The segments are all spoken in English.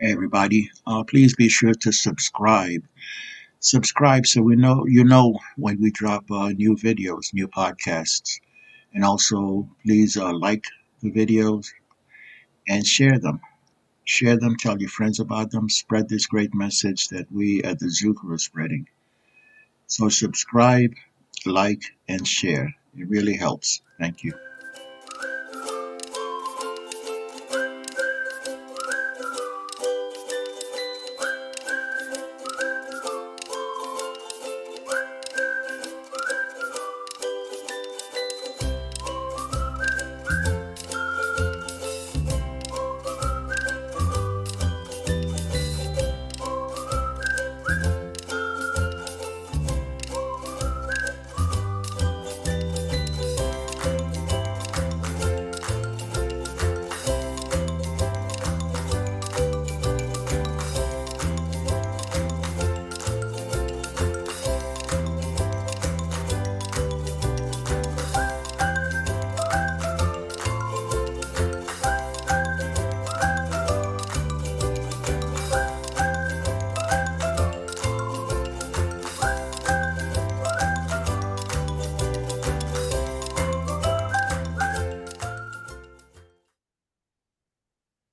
Everybody, please be sure to subscribe. Subscribe so we know when we drop new videos, new podcasts, and also please like the videos and share them. Share them. Tell your friends about them. Spread this great message that we at the Zoo Crew are spreading. So subscribe, like, and share. It really helps. Thank you.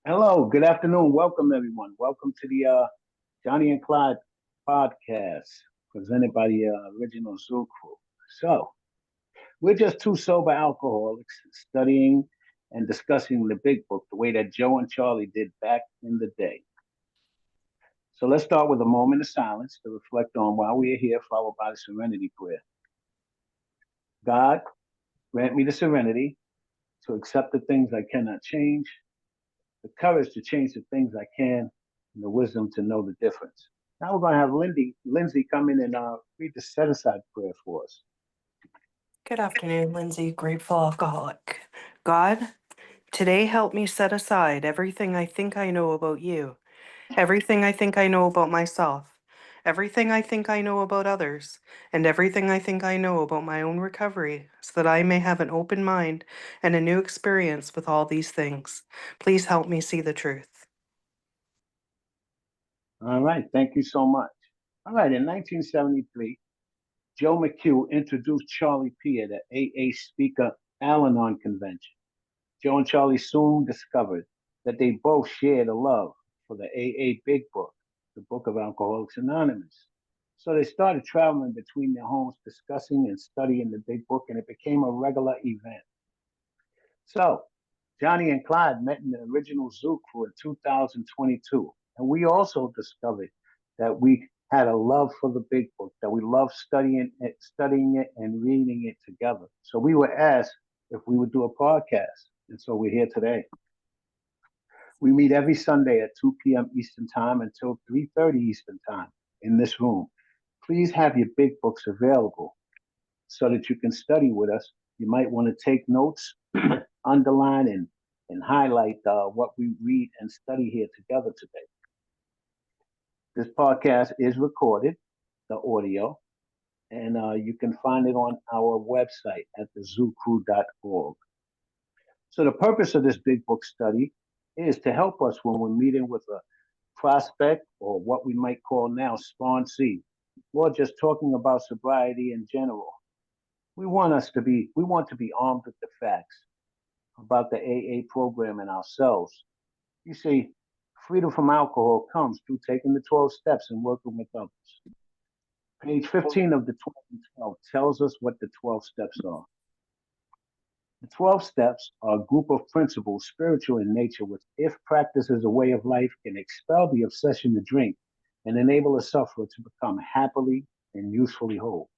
Hello, good afternoon. Welcome, everyone. Welcome to the Johnny and Clyde podcast presented by the original Zoo Crew. So, we're just two sober alcoholics studying and discussing the big book the way that Joe and Charlie did back in the day. So, let's start with a moment of silence to reflect on why we are here, followed by the serenity prayer. God, grant me the serenity to accept the things I cannot change, the courage to change the things I can, and the wisdom to know the difference. Now we're going to have Lindsay come in and read the set aside prayer for us. Good afternoon, Lindsay, grateful alcoholic. God, today help me set aside everything I think I know about you, everything I think I know about myself, everything I think I know about others, and everything I think I know about my own recovery, so that I may have an open mind and a new experience with all these things. Please help me see the truth. All right, thank you so much. All right, in 1973, Joe McHugh introduced Charlie P at an AA Speaker Al-Anon convention. Joe and Charlie soon discovered that they both shared a love for the AA Big Book, the Book of Alcoholics Anonymous. So they started traveling between their homes, discussing and studying the Big Book, and it became a regular event. So Johnny and Clyde met in the original Zoo Crew in 2022, and we also discovered that we had a love for the Big Book, that we loved studying it, and reading it together. So we were asked if we would do a podcast, and so we're here today. We meet every Sunday at 2 p.m. Eastern Time until 3:30 Eastern Time in this room. Please have your big books available so that you can study with us. You might want to take notes, underline, and highlight what we read and study here together today. This podcast is recorded, the audio, and you can find it on our website at thezoocrew.org. So the purpose of this big book study is to help us when we're meeting with a prospect or what we might call now sponsee, or just talking about sobriety in general. We want to be armed with the facts about the AA program and ourselves. You see, freedom from alcohol comes through taking the 12 steps and working with others. Page 15 of the 12 and 12 tells us what the 12 steps are. The 12 steps are a group of principles, spiritual in nature, which, if practiced as a way of life, can expel the obsession to drink and enable a sufferer to become happily and usefully whole.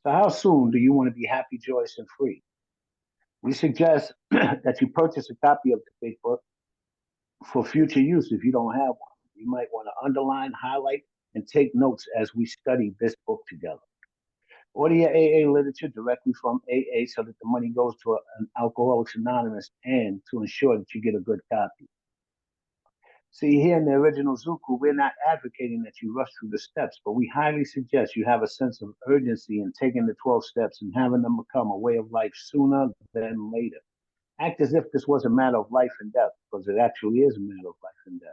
So, how soon do you want to be happy, joyous, and free? We suggest that you purchase a copy of the Big Book for future use if you don't have one. You might want to underline, highlight, and take notes as we study this book together. Order your AA literature directly from AA so that the money goes to an Alcoholics Anonymous and to ensure that you get a good copy. See, here in the original Zoo Crew, we're not advocating that you rush through the steps, but we highly suggest you have a sense of urgency in taking the 12 steps and having them become a way of life sooner than later. Act as if this was a matter of life and death, because it actually is a matter of life and death.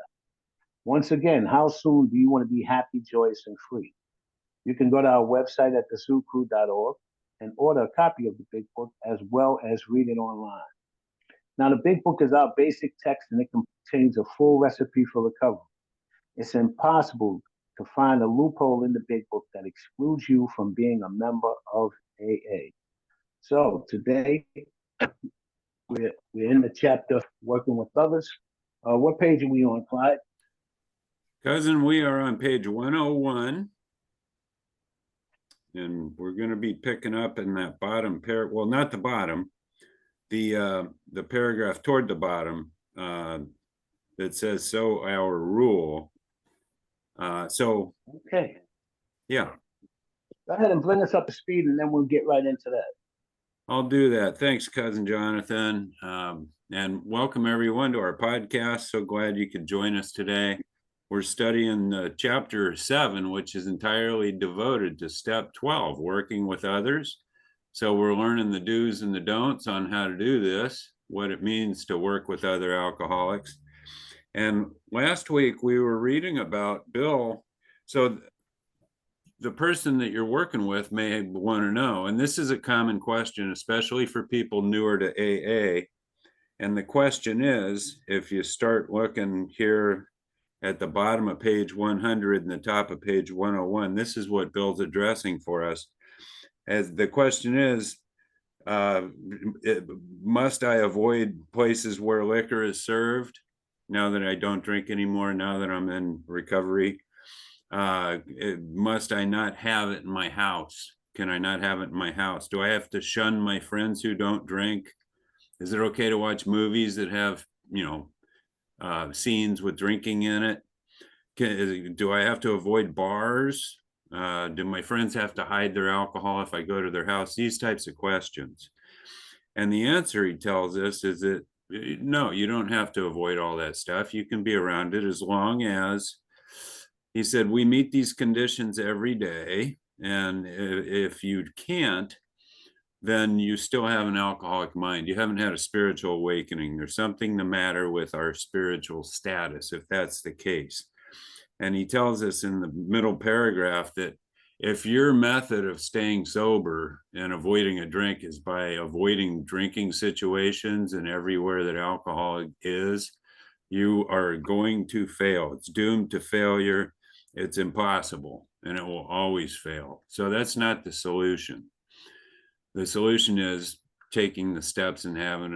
Once again, how soon do you want to be happy, joyous, and free? You can go to our website at thezooCrew.org and order a copy of the Big Book as well as read it online. Now, the Big Book is our basic text and it contains a full recipe for recovery. It's impossible to find a loophole in the Big Book that excludes you from being a member of AA. So today, we're in the chapter Working with Others. What page are we on, Clyde? Cousin, we are on page 101. And we're going to be picking up in that bottom well, not the bottom, the paragraph toward the bottom that says, so our rule. Okay. Yeah. Go ahead and bring us up to speed and then we'll get right into that. I'll do that. Thanks, Cousin Jonathan. And welcome everyone to our podcast. So glad you could join us today. We're studying chapter 7, which is entirely devoted to step 12, working with others. So we're learning the do's and the don'ts on how to do this, what it means to work with other alcoholics. And last week we were reading about Bill. So the person that you're working with may want to know, and this is a common question, especially for people newer to AA. And the question is, if you start looking here at the bottom of page 100 and the top of page 101, this is what Bill's addressing for us. As the question is, must I avoid places where liquor is served now that I don't drink anymore, now that I'm in recovery? Must I not have it in my house? Can I not have it in my house? Do I have to shun my friends who don't drink? Is it okay to watch movies that have, scenes with drinking in it? Do I have to avoid bars? Do my friends have to hide their alcohol if I go to their house? These types of questions. And the answer he tells us is that no, you don't have to avoid all that stuff. You can be around it as long as, he said, we meet these conditions every day. And if you can't, then you still have an alcoholic mind. You haven't had a spiritual awakening. There's something the matter with our spiritual status, if that's the case. And he tells us in the middle paragraph that if your method of staying sober and avoiding a drink is by avoiding drinking situations and everywhere that alcohol is, you are going to fail. It's doomed to failure. It's impossible, and it will always fail. So that's not the solution. The solution is taking the steps and having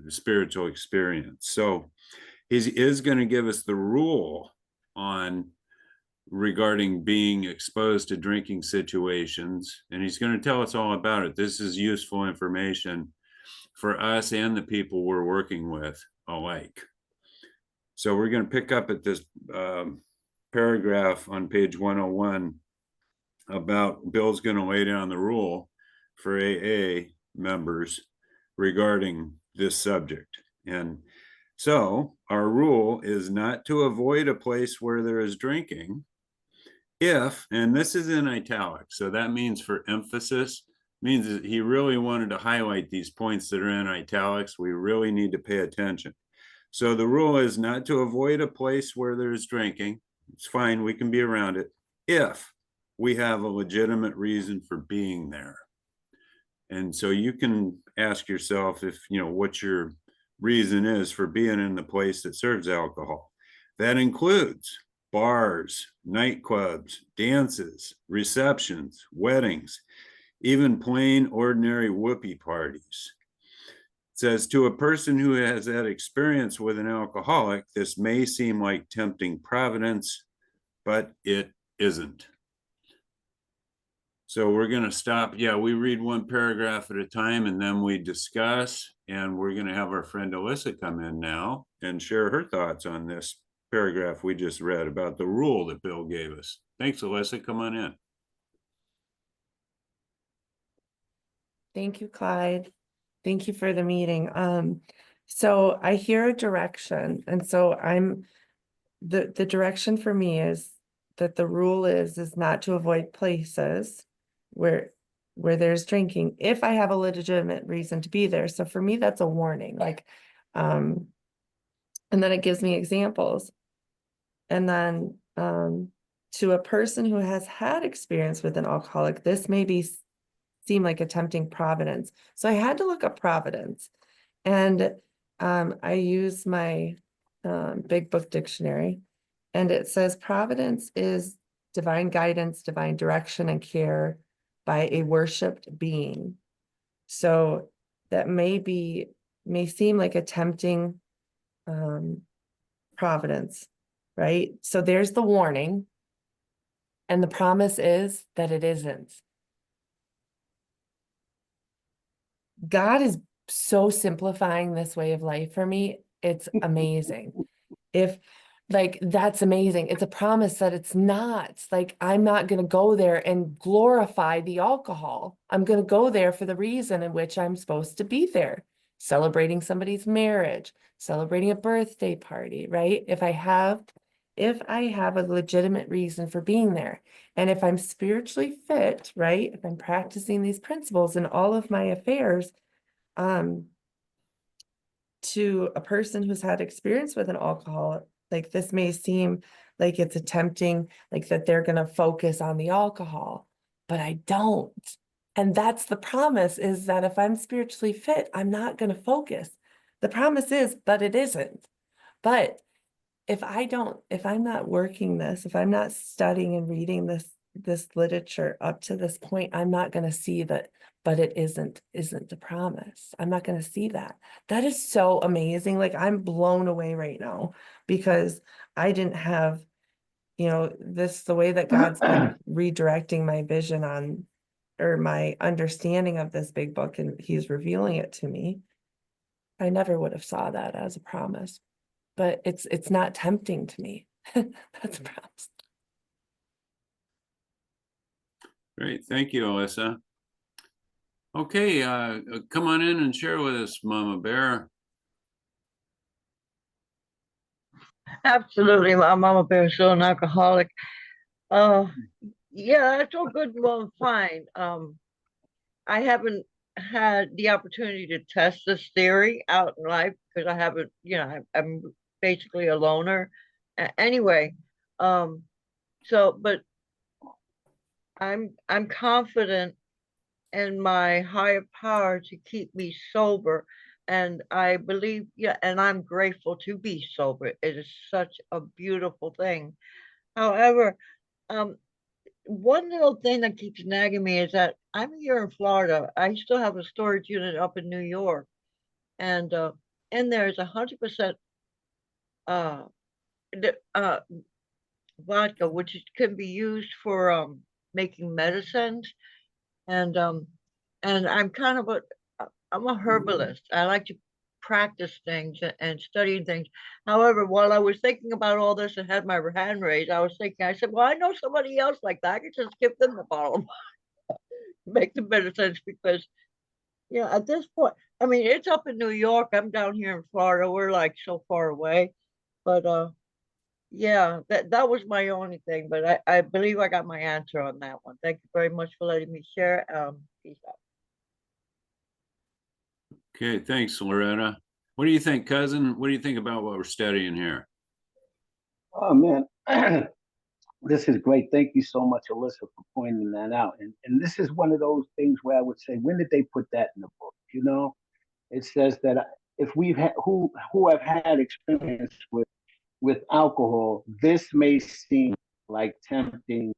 a spiritual experience. So he is going to give us the rule on regarding being exposed to drinking situations, and he's going to tell us all about it. This is useful information for us and the people we're working with alike. So we're going to pick up at this paragraph on page 101 about Bill's going to lay down the rule for AA members regarding this subject. And so our rule is not to avoid a place where there is drinking if, and this is in italics, so that means for emphasis, means that he really wanted to highlight these points that are in italics. We really need to pay attention. So the rule is not to avoid a place where there's drinking. It's fine, we can be around it if we have a legitimate reason for being there. And so you can ask yourself if, what your reason is for being in the place that serves alcohol. That includes bars, nightclubs, dances, receptions, weddings, even plain ordinary whoopee parties. It says, to a person who has had experience with an alcoholic, this may seem like tempting providence, but it isn't. So we're going to stop. Yeah, we read one paragraph at a time and then we discuss. And we're going to have our friend Alyssa come in now and share her thoughts on this paragraph we just read about the rule that Bill gave us. Thanks, Alyssa. Come on in. Thank you, Clyde. Thank you for the meeting. So I hear a direction, and so the direction for me is that the rule is not to avoid places where there's drinking if I have a legitimate reason to be there. So for me, that's a warning. And then it gives me examples. And then to a person who has had experience with an alcoholic, this may seem like a tempting providence. So I had to look up providence. And I use my Big Book dictionary, and it says providence is divine guidance, divine direction, and care by a worshipped being. So that may seem like a tempting providence, right? So there's the warning, and the promise is that it isn't. God is so simplifying this way of life for me. It's amazing. If like, that's amazing. It's a promise that it's not like, I'm not going to go there and glorify the alcohol. I'm going to go there for the reason in which I'm supposed to be there, celebrating somebody's marriage, celebrating a birthday party, right? If I have a legitimate reason for being there, and if I'm spiritually fit, right? If I'm practicing these principles in all of my affairs, to a person who's had experience with an alcohol, like this may seem like it's attempting, like that they're going to focus on the alcohol, but I don't. And that's the promise, is that if I'm spiritually fit, I'm not going to focus. The promise is, but it isn't. But if I'm not working this, if I'm not studying and reading this literature up to this point, I'm not going to see that, but it isn't the promise. I'm not going to see that. That is so amazing. Like, I'm blown away right now, because I didn't have, the way that God's been redirecting my vision on, or my understanding of this big book, and he's revealing it to me. I never would have saw that as a promise, but it's not tempting to me. That's a promise. Great. Thank you, Alyssa. Okay, come on in and share with us, Mama Bear. Absolutely. My mama bear is still an alcoholic. Yeah, that's all good and well and fine. I haven't had the opportunity to test this theory out in life because I haven't, I'm basically a loner. Anyway, but I'm confident in my higher power to keep me sober. And I believe, yeah, and I'm grateful to be sober. It is such a beautiful thing. However, um, one little thing that keeps nagging me is that I'm here in Florida. I still have a storage unit up in New York, and in there is 100% uh, uh, vodka, which can be used for making medicines. And I'm kind of I'm a herbalist. I like to practice things and study things. However, while I was thinking about all this and had my hand raised, I was thinking, I said, well, I know somebody else like that. I could just give them the bottle, make the medicines, because, at this point, I mean, it's up in New York. I'm down here in Florida. We're like so far away. But yeah, that was my only thing. But I believe I got my answer on that one. Thank you very much for letting me share. Peace out. Okay, thanks, Loretta. What do you think, cousin? What do you think about what we're studying here? Oh man, this is great. Thank you so much, Alyssa, for pointing that out. And this is one of those things where I would say, when did they put that in the book? It says that if we've had who have had experience with alcohol, this may seem like tempting,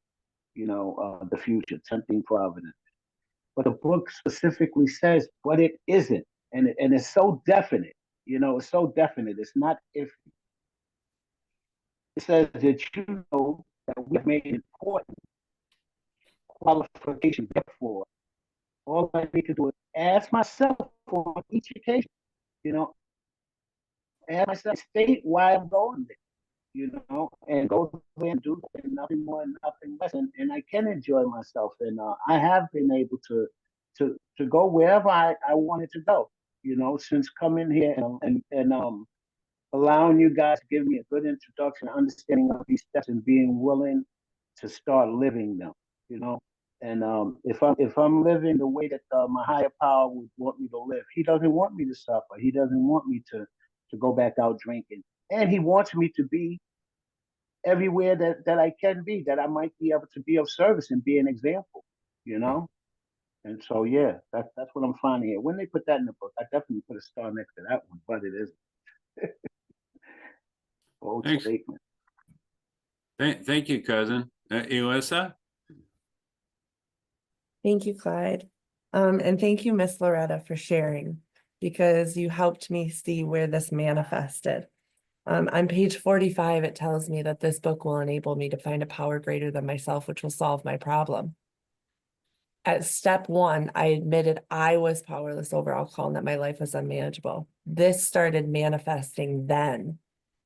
the future, tempting providence. But the book specifically says, but it isn't, and it's so definite. It's so definite. It's not if. It says that that we made important qualifications. Therefore, all I need to do is ask myself on each occasion, you know, ask myself, state why I'm going there, and go there and do nothing more and nothing less. And I can enjoy myself. And I have been able to go wherever I wanted to go, since coming here and allowing you guys to give me a good introduction, understanding of these steps, and being willing to start living them. You know, and if I'm living the way that my higher power would want me to live, He doesn't want me to suffer. He doesn't want me to go back out drinking, and He wants me to be everywhere that I can be, that I might be able to be of service and be an example, you know? And so, yeah, that's what I'm finding here. When they put that in the book, I definitely put a star next to that one, but it is bold Thanks. statement. Thank you, cousin. Elissa? Thank you, Clyde. And thank you, Miss Loretta, for sharing, because you helped me see where this manifested. On page 45, it tells me that this book will enable me to find a power greater than myself, which will solve my problem. At step 1, I admitted I was powerless over alcohol and that my life was unmanageable. This started manifesting then.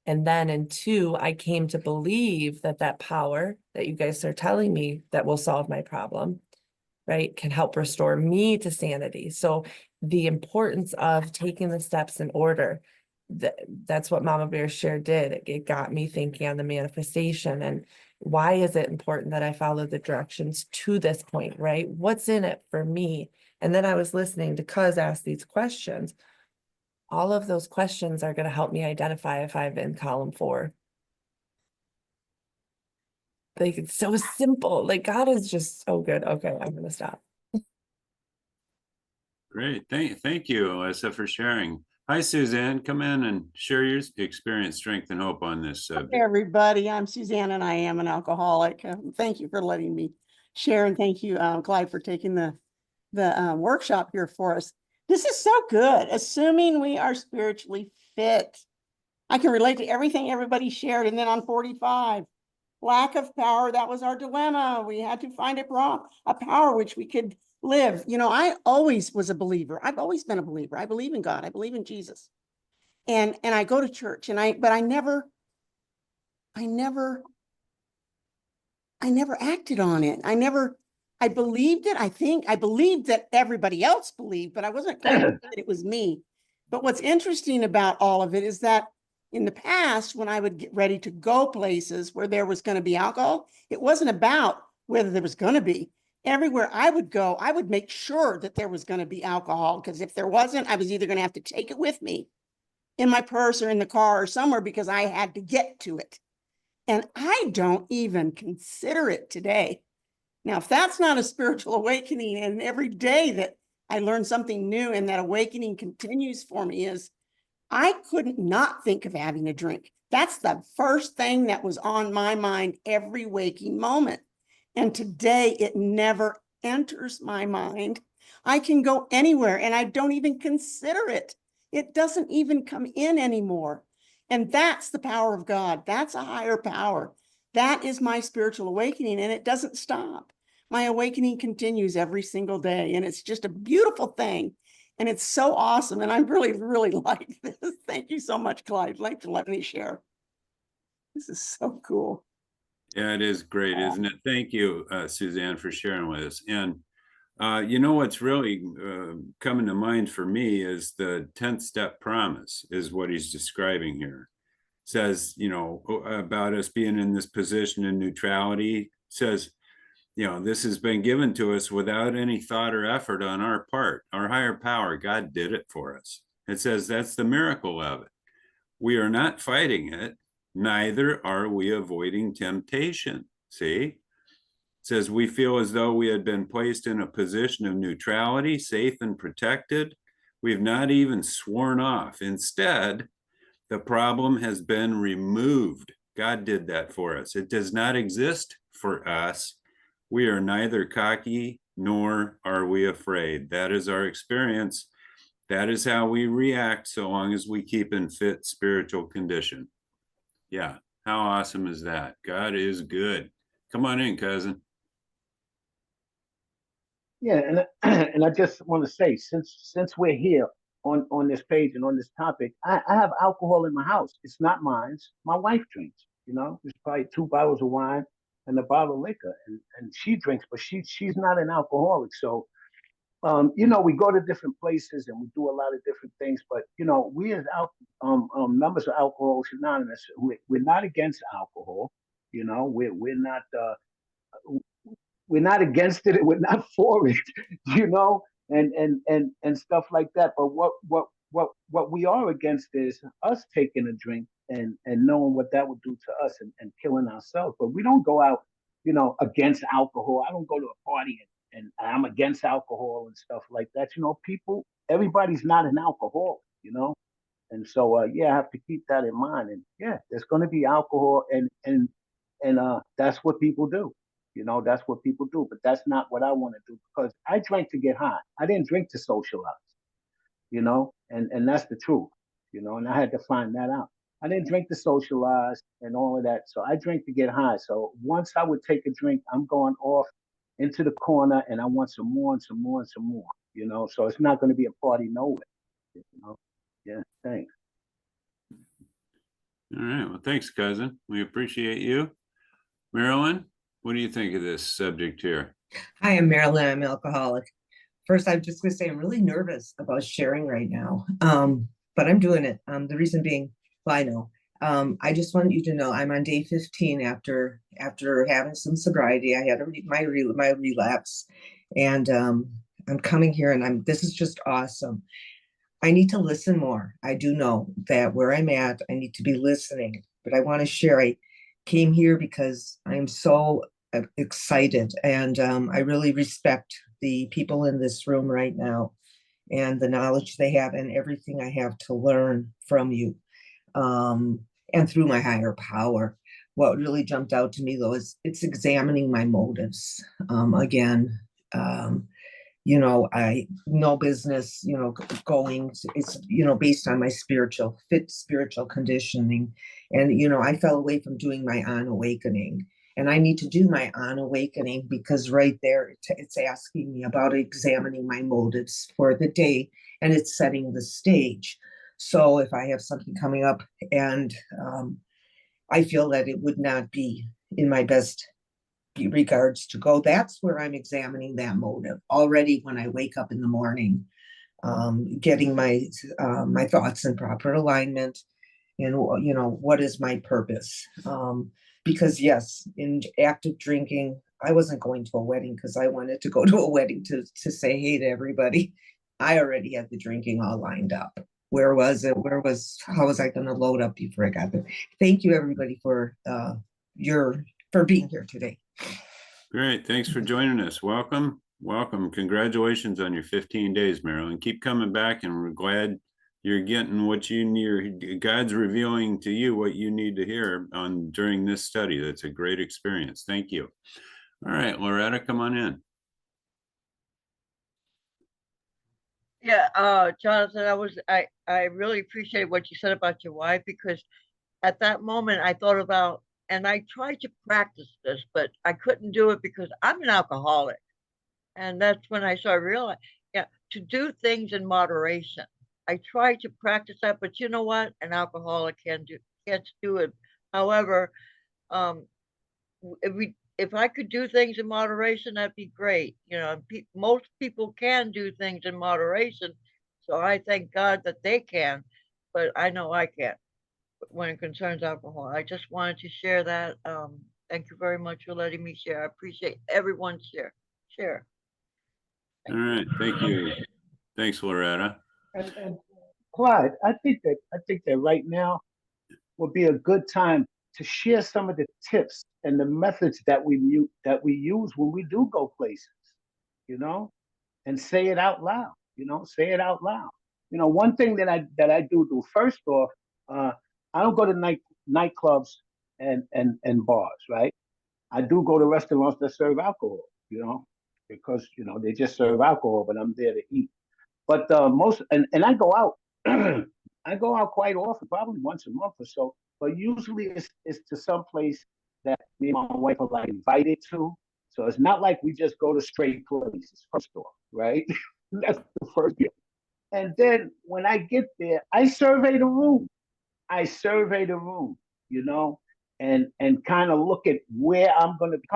And then in 2, I came to believe that that power that you guys are telling me that will solve my problem, right, can help restore me to sanity. So the importance of taking the steps in order, that's what Mama Bear Share did. It got me thinking on the manifestation and why is it important that I follow the directions to this point, right? What's in it for me? And then I was listening to Cuz ask these questions. All of those questions are going to help me identify if I'm in column 4. Like, it's so simple. Like, God is just so good. Okay, I'm going to stop. Great. Thank you, Elissa, for sharing. Hi, Suzanne. Come in and share your experience, strength, and hope on this subject. Hey, everybody. I'm Suzanne and I am an alcoholic. Thank you for letting me share, and thank you, Clyde, for taking the workshop here for us. This is so good. Assuming we are spiritually fit. I can relate to everything everybody shared. And then on 45, lack of power, that was our dilemma. We had to find a power which we could live. You know, I always was a believer. I've always been a believer. I believe in God. I believe in Jesus. And I go to church but I never acted on it. I believed it. I believed that everybody else believed, but I wasn't quite sure that it was me. But what's interesting about all of it is that in the past, when I would get ready to go places where there was going to be alcohol, it wasn't about whether there was going to be. Everywhere I would go, I would make sure that there was going to be alcohol, because if there wasn't, I was either going to have to take it with me in my purse or in the car or somewhere, because I had to get to it. And I don't even consider it today. Now, if that's not a spiritual awakening, and every day that I learn something new and that awakening continues for me, is I couldn't not think of having a drink. That's the first thing that was on my mind every waking moment. And today it never enters my mind. I can go anywhere and I don't even consider it. It doesn't even come in anymore. And that's the power of God. That's a higher power. That is my spiritual awakening, and it doesn't stop. My awakening continues every single day, and it's just a beautiful thing. And it's so awesome. And I really, really like this. Thank you so much, Clyde. Thanks for letting me share. This is so cool. Yeah, it is great, isn't it? Thank you, Suzanne, for sharing with us. And you know what's really coming to mind for me is the 10th step promise is what he's describing here. Says, you know, about us being in this position in neutrality, says, you know, this has been given to us without any thought or effort on our part. Our higher power, God did it for us. It says that's the miracle of it. We are not fighting it, neither are we avoiding temptation. See? It says we feel as though we had been placed in a position of neutrality, safe and protected. We've not even sworn off. Instead, the problem has been removed. God did that for us. It does not exist for us. We are neither cocky nor are we afraid. That is our experience. That is how we react so long as we keep in fit spiritual condition. Yeah, how awesome is that? God is good. Come on in, cousin. Yeah, and and I just want to say, since we're here on this page and on this topic, I have alcohol in my house. It's not mine. My wife drinks. You know, there's probably 2 bottles of wine and a bottle of liquor, and she drinks, but she's not an alcoholic. So, you know, we go to different places and we do a lot of different things. But you know, we as members of Alcoholics Anonymous, we're not against alcohol. You know, we're not against it, we're not for it, you know, and stuff like that. But what we are against is us taking a drink and knowing what that would do to us and killing ourselves. But we don't go out, against alcohol. I don't go to a party and I'm against alcohol and stuff like that. People, everybody's not an alcoholic. And so yeah, I have to keep that in mind. And yeah, there's going to be alcohol, and that's what people do. That's what people do. But that's not what I want to do, because I drank to get high. I didn't drink to socialize. And that's the truth. And I had to find that out. I didn't drink to socialize and all of that. So I drink to get high. So once I would take a drink, I'm going off into the corner and I want some more and some more and some more. So it's not going to be a party nowhere. You know. Yeah, thanks. All right. Well, thanks, cousin. We appreciate you. Marilyn, what do you think of this subject here? Hi, I'm Marilyn. I'm an alcoholic. First, I'm just going to say I'm really nervous about sharing right now, but I'm doing it. The reason being, well, I know. I just want you to know I'm on day 15 after having some sobriety. I had my relapse, and I'm coming here, and this is just awesome. I need to listen more. I do know that where I'm at, I need to be listening, but I want to share. I came here because I'm so excited, and I really respect the people in this room right now and the knowledge they have and everything I have to learn from you, and through my higher power. What really jumped out to me, though, is it's examining my motives. Again, I no business, going, it's, based on my spiritual conditioning. And, I fell away from doing my on awakening. And I need to do my on awakening, because right there, it's asking me about examining my motives for the day, and it's setting the stage. So if I have something coming up and I feel that it would not be in my best regards to go, that's where I'm examining that motive already when I wake up in the morning, getting my thoughts in proper alignment, and what is my purpose. Because yes, in active drinking, I wasn't going to a wedding because I wanted to go to a wedding to say hey to everybody. I already had the drinking all lined up. Where was it? How was I going to load up before I got there? Thank you, everybody, for being here today. Great. Thanks for joining us. Welcome. Congratulations on your 15 days, Marilyn. Keep coming back, and we're glad you're getting what you need. God's revealing to you what you need to hear during this study. That's a great experience. Thank you. All right, Loretta, come on in. Yeah, Jonathan, I really appreciate what you said about your wife, because at that moment I thought about, and I tried to practice this, but I couldn't do it because I'm an alcoholic. And that's when I started realizing, yeah, to do things in moderation. I tried to practice that, but you know what? An alcoholic can't do it. However, if I could do things in moderation, that'd be great. Most people can do things in moderation, so I thank God that they can, but I know I can't when it concerns alcohol. I just wanted to share that. Thank you very much for letting me share. I appreciate everyone's share. All right, thank you. Thanks, Loretta. And Clyde, I think that right now would be a good time to share some of the tips and the methods that we use when we do go places, and say it out loud. Say it out loud. One thing that I do first off, I don't go to nightclubs and bars, right? I do go to restaurants that serve alcohol, because they just serve alcohol, but I'm there to eat. But most and I go out, I go out quite often, probably once a month or so. But usually it's to some place that me and my wife are like invited to. So it's not like we just go to straight places. First off, right? That's the first thing. And then when I get there, I survey the room. You know, and kind of look at where I'm going to be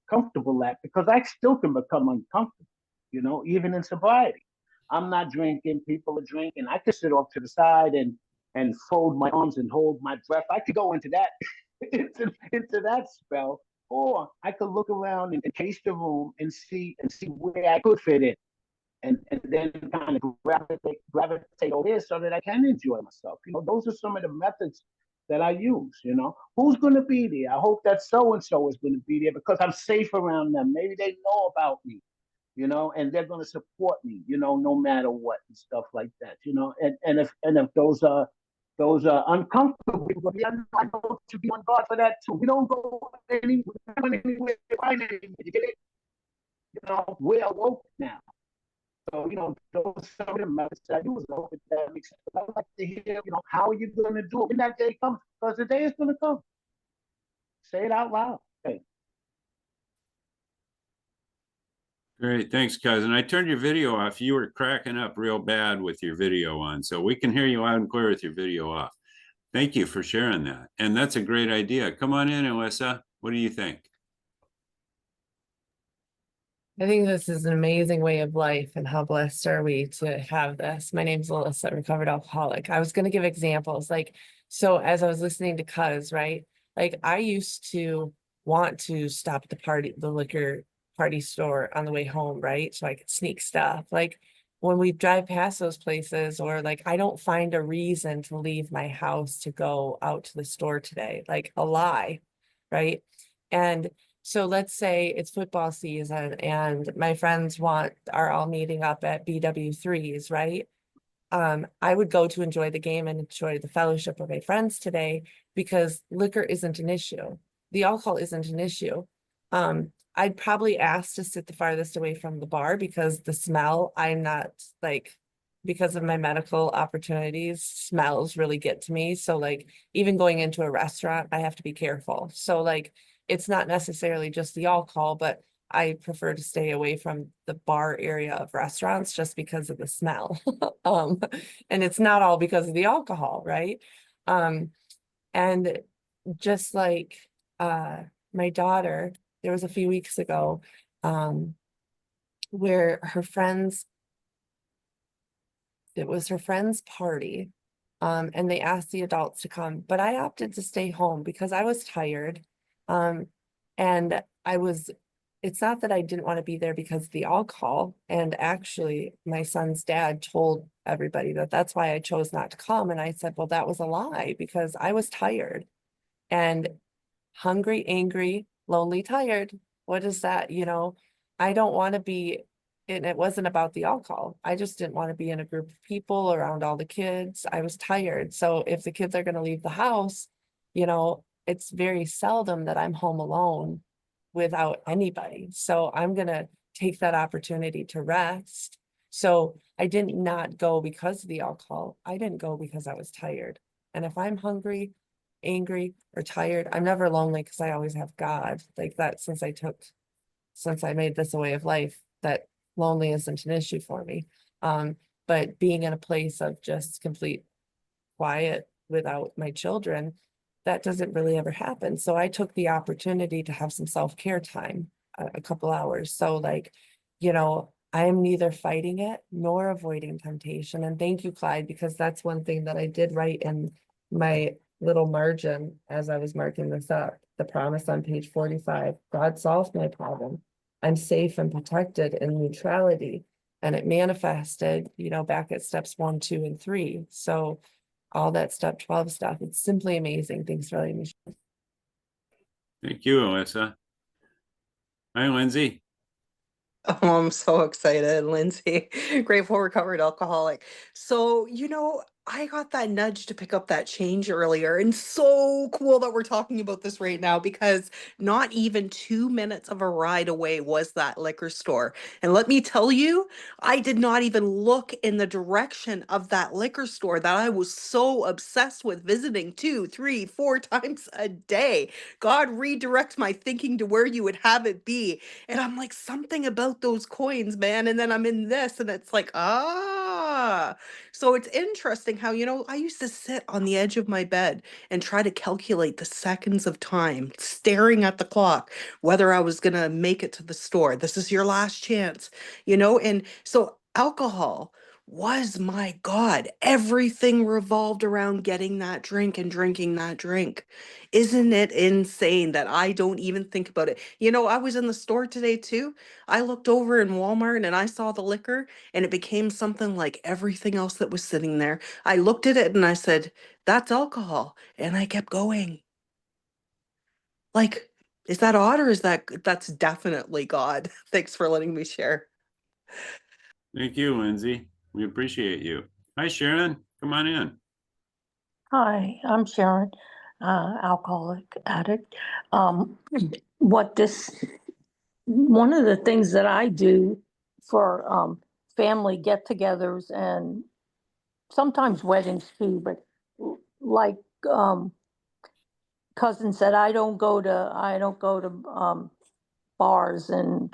comfortable at, because I still can become uncomfortable, even in sobriety. I'm not drinking, people are drinking. I could sit off to the side and fold my arms and hold my breath. I could go into that into that spell, or I could look around and taste the room and see where I could fit in. and then kind of gravitate over here so that I can enjoy myself. Those are some of the methods that I use. Who's going to be there? I hope that so and so is going to be there because I'm safe around them. Maybe they know about me, and they're going to support me, no matter what and stuff like that, and if those are uncomfortable people, yeah, I know to be on guard for that too. We don't go anywhere, find anything. You get it? We're awoke now. So, those are some of the methods that I use. I hope that makes sense. I would like to hear, how are you going to do it when that day comes? Because the day is going to come. Say it out loud. Hey. Great, thanks, Cousin. I turned your video off. You were cracking up real bad with your video on, so we can hear you loud and clear with your video off. Thank you for sharing that. And that's a great idea. Come on in, Alyssa. What do you think? I think this is an amazing way of life, and how blessed are we to have this. My name's Alyssa, recovered alcoholic. I was going to give examples. So as I was listening to Cuz, right? I used to want to stop at the liquor party store on the way home, right? So I could sneak stuff. When we drive past those places, or I don't find a reason to leave my house to go out to the store today, a lie, right? And so let's say it's football season and my friends are all meeting up at BW3s, right? I would go to enjoy the game and enjoy the fellowship of my friends today because liquor isn't an issue. The alcohol isn't an issue. I'd probably ask to sit the farthest away from the bar because the smell, I'm not because of my medical opportunities, smells really get to me. So even going into a restaurant, I have to be careful. So it's not necessarily just the alcohol, but I prefer to stay away from the bar area of restaurants just because of the smell. And it's not all because of the alcohol, right? And just my daughter, there was a few weeks ago, where it was her friend's party, and they asked the adults to come, but I opted to stay home because I was tired. And it's not that I didn't want to be there because of the alcohol. And actually, my son's dad told everybody that that's why I chose not to come. And I said, well, that was a lie because I was tired and hungry, angry, lonely, tired. What is that? I don't want to be, and it wasn't about the alcohol. I just didn't want to be in a group of people around all the kids. I was tired. So if the kids are going to leave the house, it's very seldom that I'm home alone without anybody. So I'm going to take that opportunity to rest. So I did not go because of the alcohol. I didn't go because I was tired. And if I'm hungry, angry, or tired, I'm never lonely because I always have God. That since I made this a way of life, that lonely isn't an issue for me. But being in a place of just complete quiet without my children, that doesn't really ever happen. So I took the opportunity to have some self-care time, a couple hours. So I am neither fighting it nor avoiding temptation. And thank you, Clyde, because that's one thing that I did write in my little margin as I was marking this up. The promise on page 45, God solved my problem. I'm safe and protected in neutrality. And it manifested, back at steps 1, 2, and 3. So all that step 12 stuff, it's simply amazing. Thanks for letting me share. Thank you, Alyssa. Hi, Lindsay. Oh, I'm so excited, Lindsay. Grateful recovered alcoholic. So, I got that nudge to pick up that change earlier, and so cool that we're talking about this right now because not even 2 minutes of a ride away was that liquor store. And let me tell you, I did not even look in the direction of that liquor store that I was so obsessed with visiting 2, 3, 4 times a day. God, redirect my thinking to where you would have it be. And I'm like, something about those coins, man. And then I'm in this, and it's like, so it's interesting how, I used to sit on the edge of my bed and try to calculate the seconds of time, staring at the clock, whether I was going to make it to the store. This is your last chance, and so alcohol was, my God, everything revolved around getting that drink and drinking that drink. Isn't it insane that I don't even think about it? You know, I was in the store today too. I looked over in Walmart and I saw the liquor and it became something like everything else that was sitting there. I looked at it and I said, that's alcohol. And I kept going. Like, is that odd or is that's definitely God? Thanks for letting me share. Thank you, Lindsay. We appreciate you. Hi, Sharon. Come on in. Hi, I'm Sharon, alcoholic addict. What this, one of the things that I do for family get-togethers and sometimes weddings too, but like Cousin said, I don't go to bars and,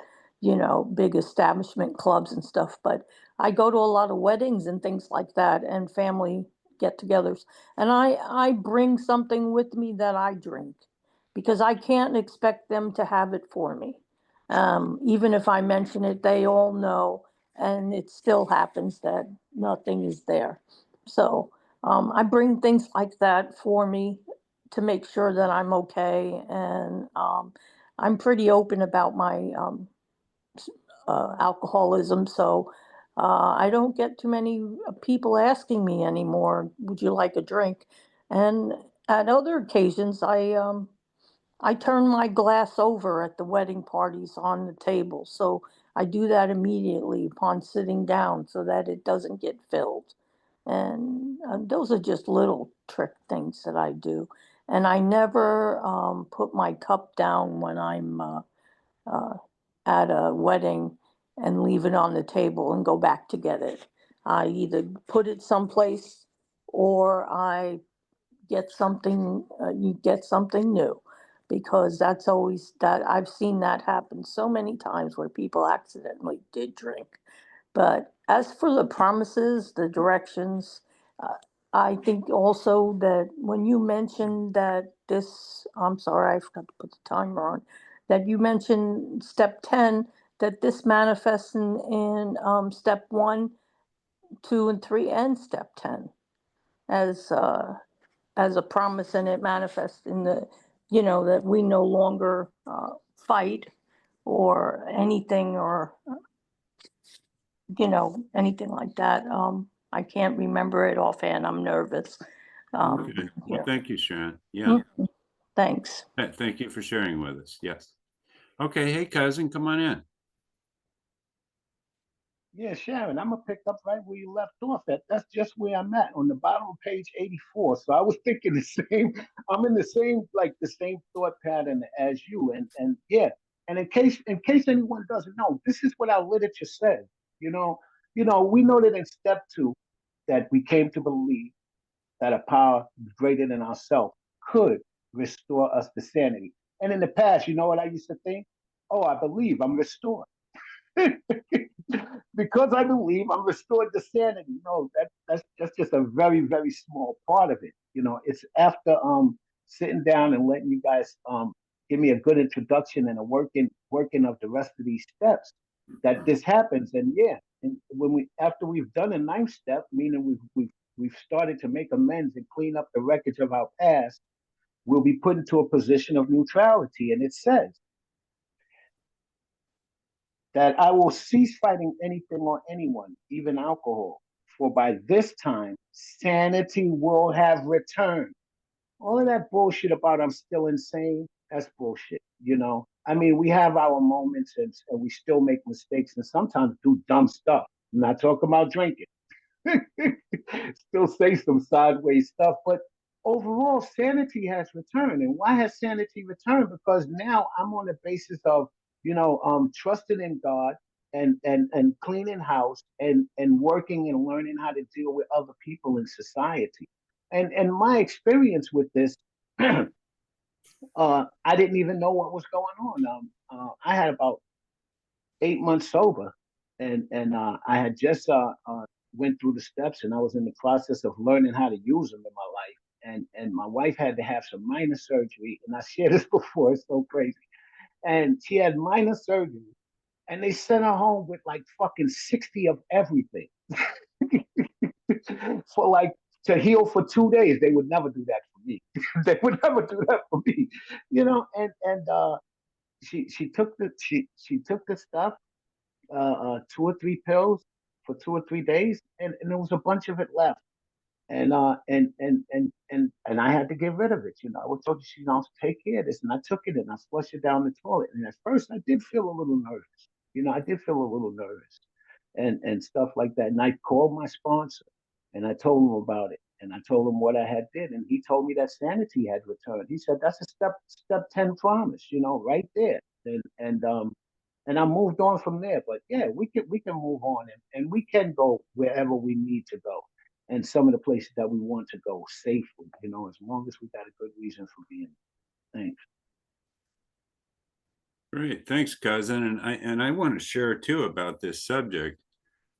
big establishment clubs and stuff, but I go to a lot of weddings and things like that and family get-togethers. And I bring something with me that I drink because I can't expect them to have it for me. Even if I mention it, they all know, and it still happens that nothing is there. So I bring things like that for me to make sure that I'm okay. And I'm pretty open about my alcoholism, so I don't get too many people asking me anymore, "Would you like a drink?" And at other occasions, I turn my glass over at the wedding parties on the table, so I do that immediately upon sitting down so that it doesn't get filled. And those are just little trick things that I do. And I never put my cup down when I'm uh, at a wedding and leave it on the table and go back to get it. I either put it someplace or I you get something new, because that's always that I've seen that happen so many times where people accidentally did drink. But as for the promises, the directions, uh, I think also that when you mentioned that I'm sorry, I forgot to put the timer on, that you mentioned step 10, that this manifests in step 1, 2, and 3, and step 10 as, as a promise, and it manifests in that we no longer fight or anything, or anything like that. I can't remember it offhand. I'm nervous. Okay. Well, Yeah. thank you, Sharon. Yeah. Thanks. Thank you for sharing with us. Yes. Okay. Hey, cousin, come on in. Yeah, Sharon, I'm gonna pick up right where you left off at. That's just where I'm at on the bottom of page 84. So I was thinking the same. I'm in the same thought pattern as you. And yeah. And in case anyone doesn't know, this is what our literature says. You know, we know that in step 2 that we came to believe that a power greater than ourselves could restore us to sanity. And in the past, you know what I used to think? Oh, I believe I'm restored. Because I believe I'm restored to sanity. No, that's just a very, very small part of it. It's after sitting down and letting you guys give me a good introduction and a working of the rest of these steps that this happens. And yeah, and when we after we've done a ninth step, meaning we've started to make amends and clean up the wreckage of our past, we'll be put into a position of neutrality. And it says that I will cease fighting anything or anyone, even alcohol, for by this time sanity will have returned. All of that bullshit about I'm still insane, that's bullshit. I mean, we have our moments, and we still make mistakes and sometimes do dumb stuff. I'm not talking about drinking. Still say some sideways stuff, but overall, sanity has returned. And why has sanity returned? Because now I'm on the basis of, trusting in God and cleaning house and working and learning how to deal with other people in society. And my experience with this, I didn't even know what was going on. I had about 8 months sober, and I had just went through the steps, and I was in the process of learning how to use them in my life. And my wife had to have some minor surgery, and I shared this before. It's so crazy. And she had minor surgery, and they sent her home with like fucking 60 of everything. for like to heal for 2 days. They would never do that for me. They would never do that for me, you know. And she took she took the stuff, 2 or 3 pills for 2 or 3 days, and there was a bunch of it left. And I had to get rid of it. You know, I was told you, know, take care of this, and I took it and I flushed it down the toilet. And at first, I did feel a little nervous. You know, I did feel a little nervous, and stuff like that. And I called my sponsor, and I told him about it, and I told him what I had did, and he told me that sanity had returned. He said that's a step 10 promise. You know, right there. And I moved on from there. But yeah, we can move on, and we can go wherever we need to go, and some of the places that we want to go safely, you know, as long as we got a good reason for being there. Thanks. Great, thanks, cousin. And I want to share too about this subject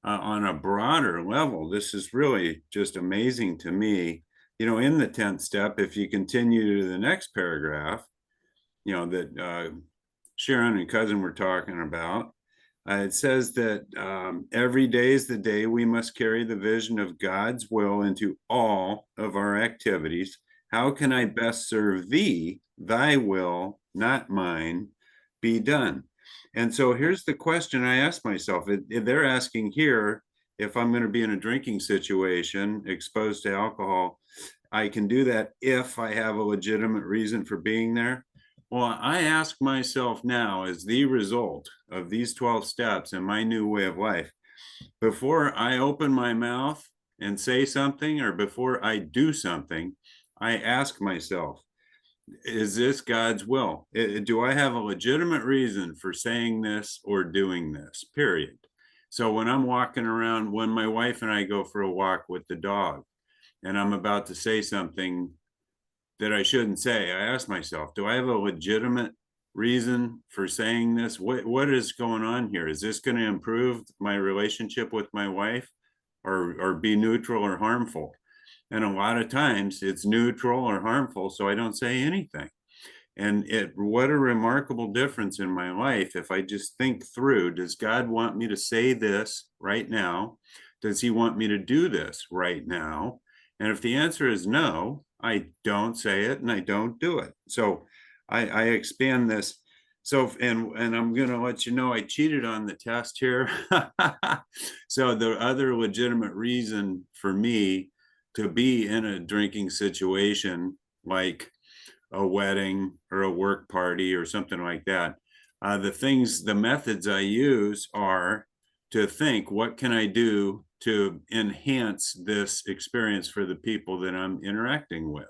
on a broader level. This is really just amazing to me. You know, in the 10th step, if you continue to the next paragraph, you know, that Sharon and cousin were talking about, it says that every day is the day we must carry the vision of God's will into all of our activities. How can I best serve thee? Thy will, not mine, be done. And so here's the question I ask myself. They're asking here, if I'm going to be in a drinking situation exposed to alcohol, I can do that if I have a legitimate reason for being there. Well, I ask myself now, as the result of these 12 steps and my new way of life, before I open my mouth and say something, or before I do something, I ask myself, is this God's will? Do I have a legitimate reason for saying this or doing this, period? So when I'm walking around, when my wife and I go for a walk with the dog, and I'm about to say something that I shouldn't say, I ask myself, do I have a legitimate reason for saying this? What is going on here? Is this going to improve my relationship with my wife, or be neutral or harmful? And a lot of times it's neutral or harmful, so I don't say anything. And what a remarkable difference in my life if I just think through, does God want me to say this right now? Does he want me to do this right now? And if the answer is no, I don't say it and I don't do it. So I expand this. So, and I'm going to let you know, I cheated on the test here. So the other legitimate reason for me to be in a drinking situation, like a wedding or a work party or something like that, the methods I use are to think, what can I do to enhance this experience for the people that I'm interacting with?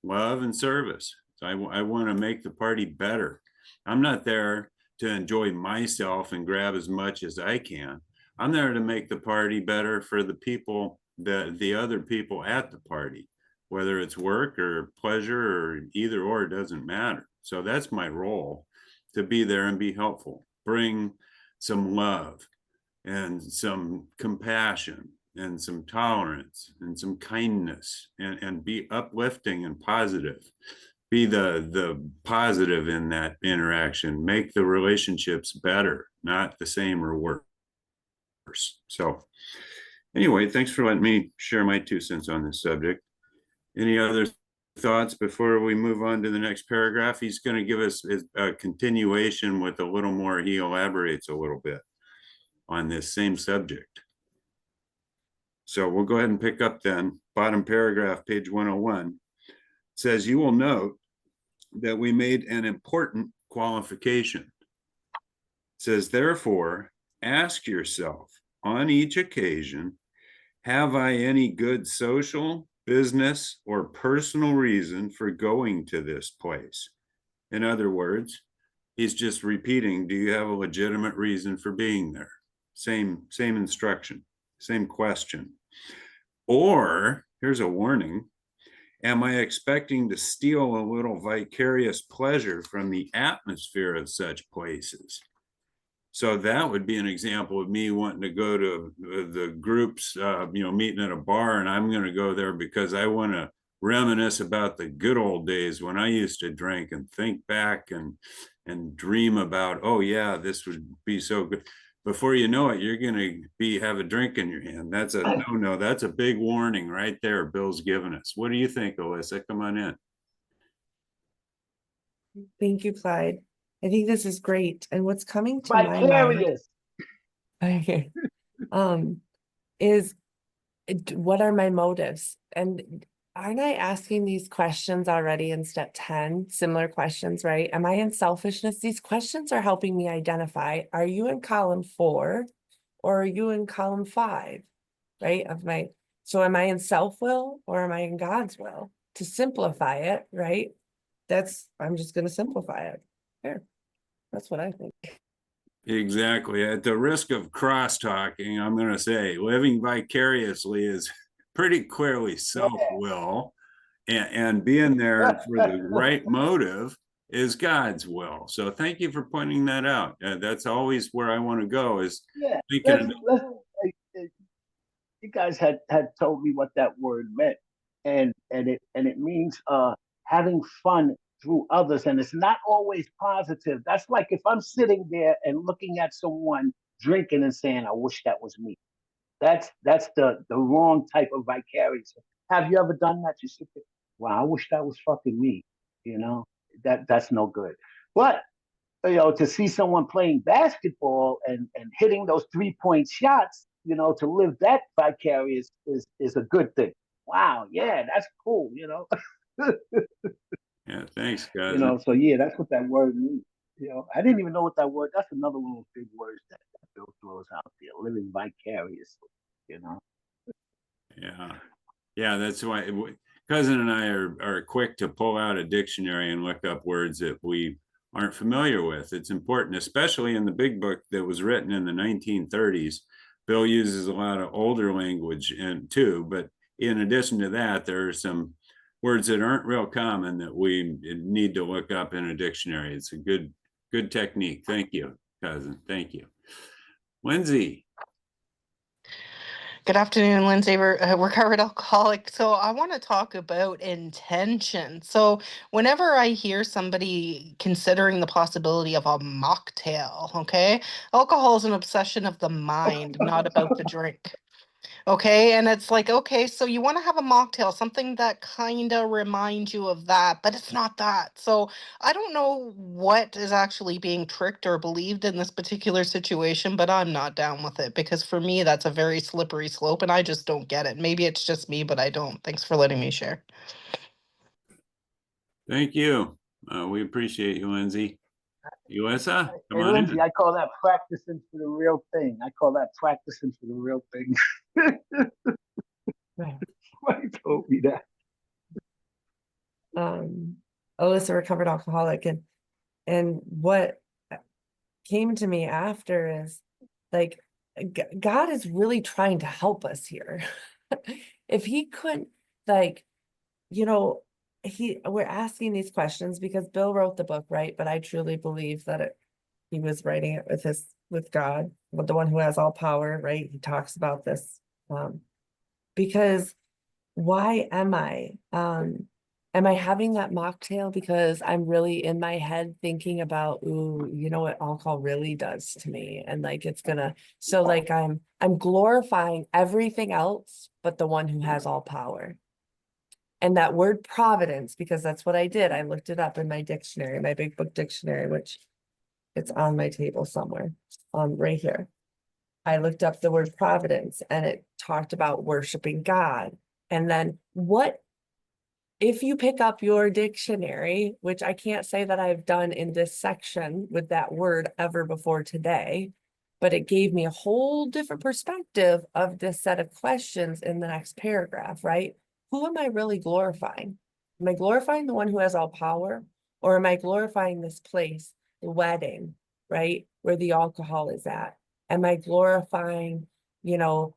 Love and service. So I want to make the party better. I'm not there to enjoy myself and grab as much as I can. I'm there to make the party better for the people, the other people at the party, whether it's work or pleasure or either or, it doesn't matter. So that's my role, to be there and be helpful, bring some love and some compassion and some tolerance and some kindness, and be uplifting and positive. Be the positive in that interaction, make the relationships better, not the same or worse. So anyway, thanks for letting me share my 2 cents on this subject. Any other thoughts before we move on to the next paragraph? He's going to give us a continuation with a little more. He elaborates a little bit on this same subject. So we'll go ahead and pick up then. Bottom paragraph, page 101. It says, you will note that we made an important qualification. It says, therefore, ask yourself on each occasion, have I any good social, business, or personal reason for going to this place? In other words, he's just repeating, do you have a legitimate reason for being there? Same instruction, same question. Or, here's a warning, am I expecting to steal a little vicarious pleasure from the atmosphere of such places? So that would be an example of me wanting to go to the groups, meeting at a bar, and I'm going to go there because I want to reminisce about the good old days when I used to drink, and think back and dream about, oh yeah, this would be so good. before you know it, you're going to have a drink in your hand. That's a no. That's a big warning right there. Bill's given us. What do you think, Alyssa? Come on in. Thank you, Clyde. I think this is great. And what's coming to my mind Vicarious. is what are my motives? And aren't I asking these questions already in step 10? Similar questions, right? Am I in selfishness? These questions are helping me identify, are you in column 4 or are you in column 5, right? So am I in self-will or am I in God's will? To simplify it, right? I'm just going to simplify it. There. That's what I think. Exactly. At the risk of cross-talking, I'm going to say living vicariously is pretty clearly self-will, and being there for the right motive is God's will. So thank you for pointing that out. That's always where I want to go, is thinking. You guys had told me what that word meant, and it means having fun through others, and it's not always positive. That's like if I'm sitting there and looking at someone drinking and saying, "I wish that was me." That's the wrong type of vicarious. Have you ever done that? You sit there, wow, I wish that was fucking me. You know, that's no good. But to see someone playing basketball and hitting those 3-point shots, to live that vicarious is a good thing. Wow, yeah, that's cool. Yeah, thanks, guys. So yeah, that's what that word means. I didn't even know what that word. That's another one of those big words that Bill throws out there. Living vicariously. Yeah. Yeah, that's why Cousin and I are quick to pull out a dictionary and look up words that we aren't familiar with. It's important, especially in the big book that was written in the 1930s. Bill uses a lot of older language too, but in addition to that, there are some words that aren't real common that we need to look up in a dictionary. It's a good technique. Thank you, Cousin. Thank you. Lindsay. Good afternoon, Lindsay. We're recovered alcoholic. So I want to talk about intention. So whenever I hear somebody considering the possibility of a mocktail, okay, alcohol is an obsession of the mind, not about the drink. Okay, and it's like, okay, so you want to have a mocktail, something that kind of reminds you of that, but it's not that. So I don't know what is actually being tricked or believed in this particular situation, but I'm not down with it because for me, that's a very slippery slope and I just don't get it. Maybe it's just me, but I don't. Thanks for letting me share. Thank you. We appreciate you, Lindsay. USA, come Hey, on Lindsay, in. I call that practicing for the real thing. I call that practicing for the real thing. Somebody told me that. Alyssa, recovered alcoholic, and what came to me after is like God is really trying to help us here. If he couldn't, like, we're asking these questions because Bill wrote the book, right? But I truly believe that he was writing it with God, with the one who has all power, right? He talks about this. Because why am I having that mocktail because I'm really in my head thinking about, ooh, you know what alcohol really does to me, and like so like I'm glorifying everything else but the one who has all power. And that word providence, because that's what I did, I looked it up in my dictionary, my big book dictionary, which it's on my table somewhere, right here. I looked up the word providence and it talked about worshiping God. And then if you pick up your dictionary, which I can't say that I've done in this section with that word ever before today, but it gave me a whole different perspective of this set of questions in the next paragraph, right? Who am I really glorifying? Am I glorifying the one who has all power? Or am I glorifying this place, the wedding, right? Where the alcohol is at? Am I glorifying, it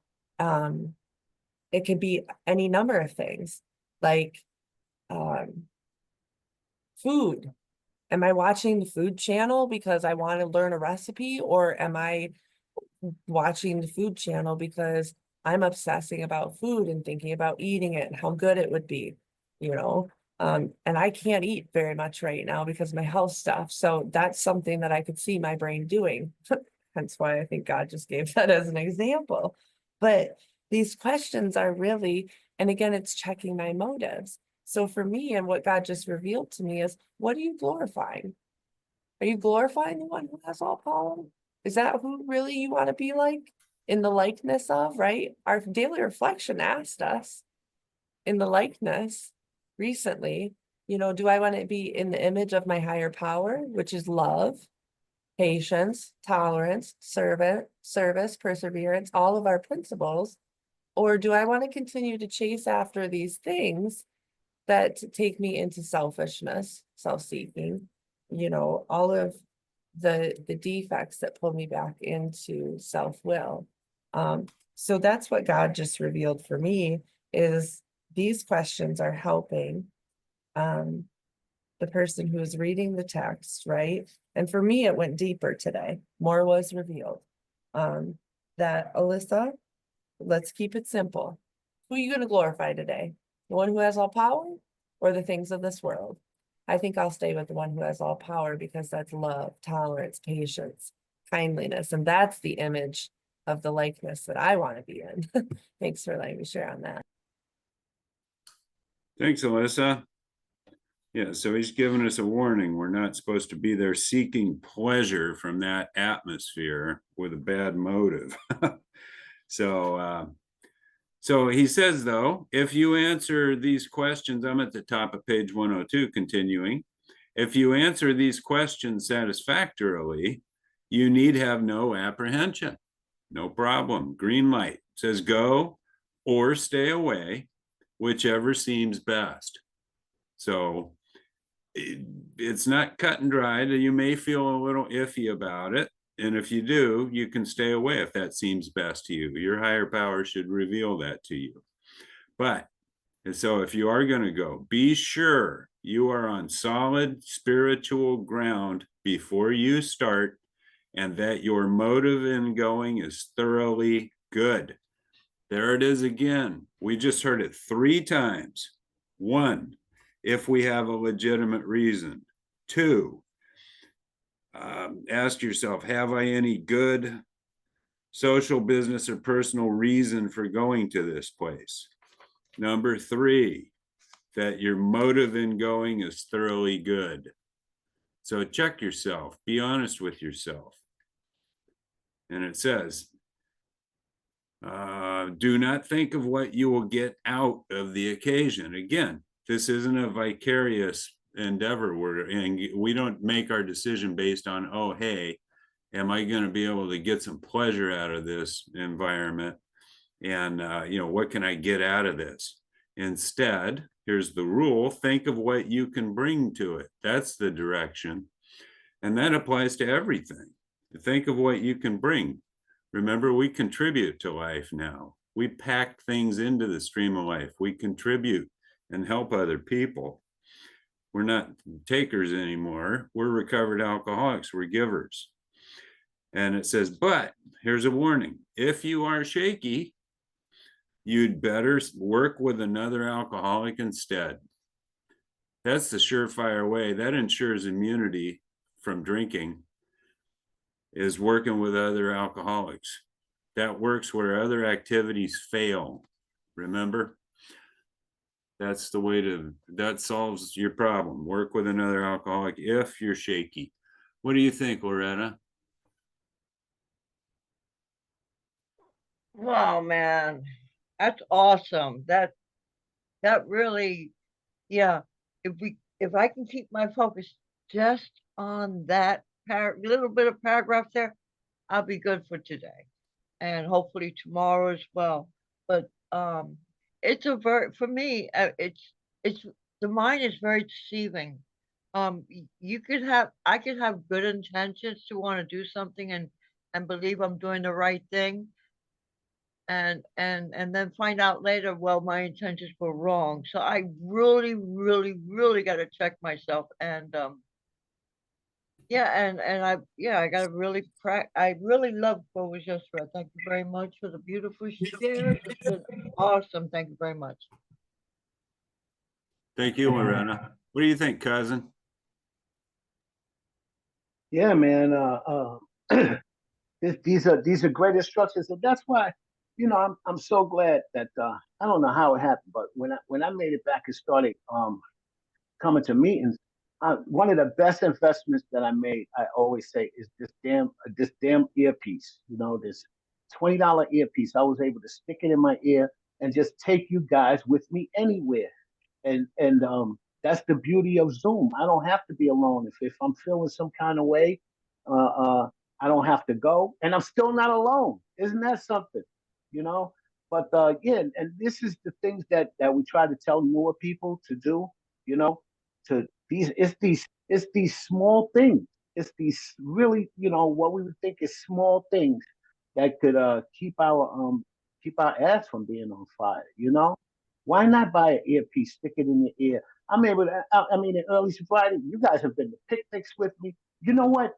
could be any number of things, like food. Am I watching the food channel because I want to learn a recipe, or am I watching the food channel because I'm obsessing about food and thinking about eating it and how good it would be, and I can't eat very much right now because of my health stuff. So that's something that I could see my brain doing. Hence why I think God just gave that as an example. But these questions are really, and again, it's checking my motives. So for me, and what God just revealed to me is, what are you glorifying? Are you glorifying the one who has all power? Is that who really you want to be like, in the likeness of, right? Our daily reflection asked us in the likeness recently, do I want to be in the image of my higher power, which is love, patience, tolerance, service, perseverance, all of our principles? Or do I want to continue to chase after these things that take me into selfishness, self-seeking, all of the defects that pull me back into self-will? So that's what God just revealed for me, is these questions are helping the person who is reading the text, right? And for me, it went deeper today. More was revealed. That, Alyssa, let's keep it simple. Who are you going to glorify today? The one who has all power or the things of this world? I think I'll stay with the one who has all power, because that's love, tolerance, patience, kindliness. And that's the image of the likeness that I want to be in. Thanks for letting me share on that. Thanks, Alyssa. Yeah, so he's given us a warning. We're not supposed to be there seeking pleasure from that atmosphere with a bad motive. So he says, though, if you answer these questions, I'm at the top of page 102, continuing. If you answer these questions satisfactorily, you need have no apprehension. No problem. Green light. Says go or stay away, whichever seems best. So it's not cut and dried. You may feel a little iffy about it. And if you do, you can stay away if that seems best to you. Your higher power should reveal that to you. But, and so if you are going to go, be sure you are on solid spiritual ground before you start, and that your motive in going is thoroughly good. There it is again. We just heard it 3 times. 1, if we have a legitimate reason. 2, ask yourself, have I any good social, business, or personal reason for going to this place? Number 3, that your motive in going is thoroughly good. So check yourself, be honest with yourself. And it says, do not think of what you will get out of the occasion. Again, this isn't a vicarious endeavor. We don't make our decision based on, oh, hey, am I going to be able to get some pleasure out of this environment? And, what can I get out of this? Instead, here's the rule: think of what you can bring to it. That's the direction. And that applies to everything. Think of what you can bring. Remember, we contribute to life now. We pack things into the stream of life. We contribute and help other people. We're not takers anymore. We're recovered alcoholics. We're givers. And it says, but here's a warning. If you are shaky, you'd better work with another alcoholic instead. That's the surefire way. That ensures immunity from drinking, is working with other alcoholics. That works where other activities fail. Remember? That's the way that solves your problem. Work with another alcoholic if you're shaky. What do you think, Loretta? Wow, man, that's awesome. That really, yeah. If I can keep my focus just on that little bit of paragraph there, I'll be good for today, and hopefully tomorrow as well. But it's for me, it's the mind is very deceiving. I could have good intentions to want to do something and believe I'm doing the right thing, and then find out later, well, my intentions were wrong. So I really, really, really got to check myself. And I got to really I really love what was just read. Thank you very much for the beautiful shares. It's been awesome. Thank you very much. Thank you, Loretta. What do you think, cousin? Yeah, man. these are great instructions, and that's why, I'm so glad that I don't know how it happened, but when I made it back and started coming to meetings, one of the best investments that I made, I always say, is this damn earpiece. This $20 earpiece. I was able to stick it in my ear and just take you guys with me anywhere. And that's the beauty of Zoom. I don't have to be alone. If I'm feeling some kind of way, uh, uh, I don't have to go, and I'm still not alone. Isn't that something? You know. But yeah, and this is the things that we try to tell newer people to do. You know, to these small things. It's these really, what we would think is small things that could keep our ass from being on fire. Why not buy an earpiece, stick it in your ear? I'm able to. I mean, in early sobriety, you guys have been to picnics with me. You know what?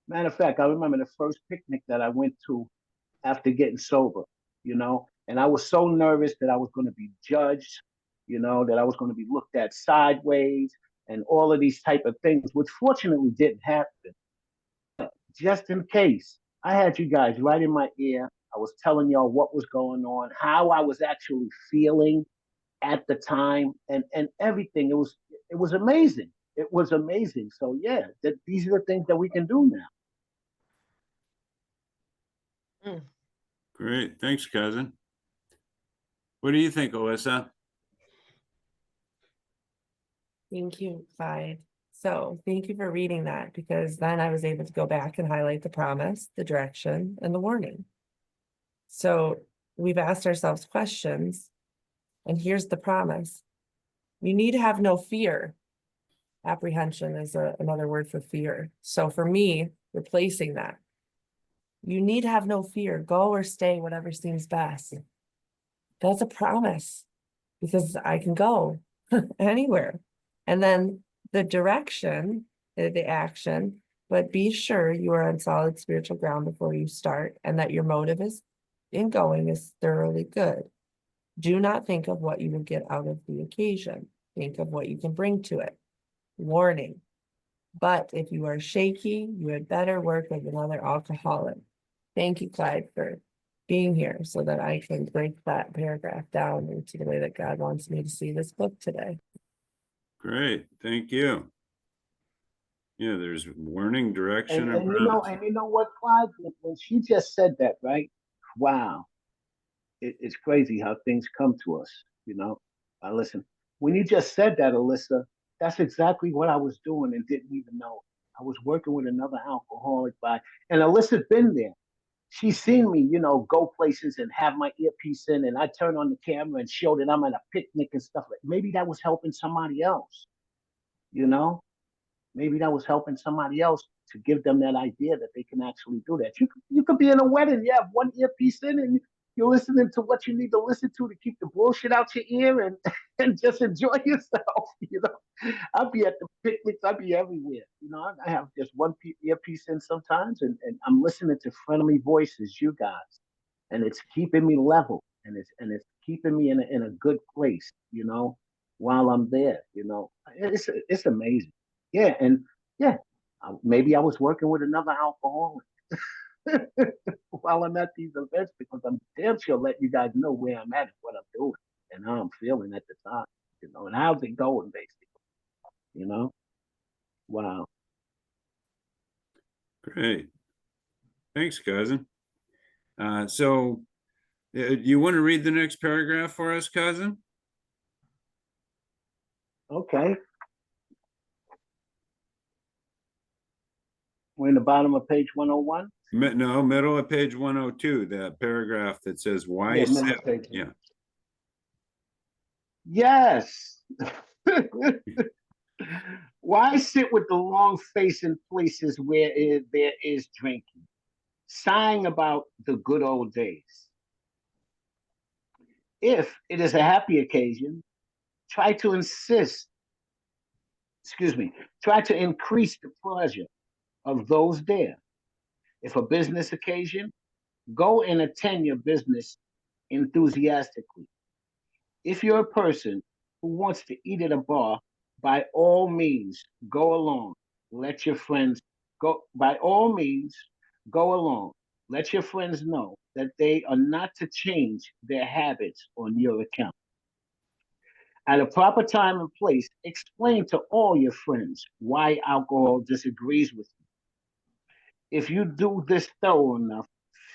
Matter of fact, I remember the first picnic that I went to after getting sober. And I was so nervous that I was going to be judged. That I was going to be looked at sideways and all of these type of things, which fortunately didn't happen. Just in case, I had you guys right in my ear. I was telling y'all what was going on, how I was actually feeling at the time, and everything. It was amazing. It was amazing. So yeah, these are the things that we can do now. Mm. Great. Thanks, cousin. What do you think, Alyssa? Thank you, Clyde. So thank you for reading that, because then I was able to go back and highlight the promise, the direction, and the warning. So we've asked ourselves questions, and here's the promise. You need to have no fear. Apprehension is another word for fear. So for me, replacing that, you need to have no fear. Go or stay, whatever seems best. That's a promise, because I can go anywhere. And then the direction, the action, but be sure you are on solid spiritual ground before you start, and that your motive in going is thoroughly good. Do not think of what you will get out of the occasion. Think of what you can bring to it. Warning. But if you are shaky, you had better work with another alcoholic. Thank you, Clyde, for being here so that I can break that paragraph down into the way that God wants me to see this book today. Great. Thank you. Yeah, there's warning, direction, And and you know, promise. and you know what, Clyde? When she just said that, right? Wow, it's crazy how things come to us. Listen, when you just said that, Alyssa, that's exactly what I was doing and didn't even know. I was working with another alcoholic and Alyssa's been there. She's seen me, go places and have my earpiece in, and I turn on the camera and show that I'm at a picnic and stuff like. Maybe that was helping somebody else, you know. Maybe that was helping somebody else to give them that idea that they can actually do that. You could be in a wedding, you have one earpiece in, and you're listening to what you need to listen to keep the bullshit out your ear and and just enjoy yourself. I'll be at the picnics, I'll be everywhere. I have just one earpiece in sometimes, and I'm listening to friendly voices, you guys, and it's keeping me level, and it's keeping me in a good place, while I'm there. It's amazing. Yeah, and yeah, maybe I was working with another alcoholic while I'm at these events, because I'm damn sure letting you guys know where I'm at and what I'm doing and how I'm feeling at the time, and how's it going, basically. You know, wow. Great. Thanks, cousin. So you want to read the next paragraph for us, cousin? Okay, we're in the bottom of page 101. No, middle of page 102, that paragraph that says why Yeah, middle sit. of page. Yeah. Yes. Why sit with the long face in places where there is drinking, sighing about the good old days? If it is a happy occasion, try to insist, excuse me, try to increase the pleasure of those there. If a business occasion, go and attend your business enthusiastically. If you're a person who wants to eat at a bar, by all means, go along. Let your friends go. By all means, go along. Let your friends know that they are not to change their habits on your account. At a proper time and place, explain to all your friends why alcohol disagrees with you. If you do this thorough enough,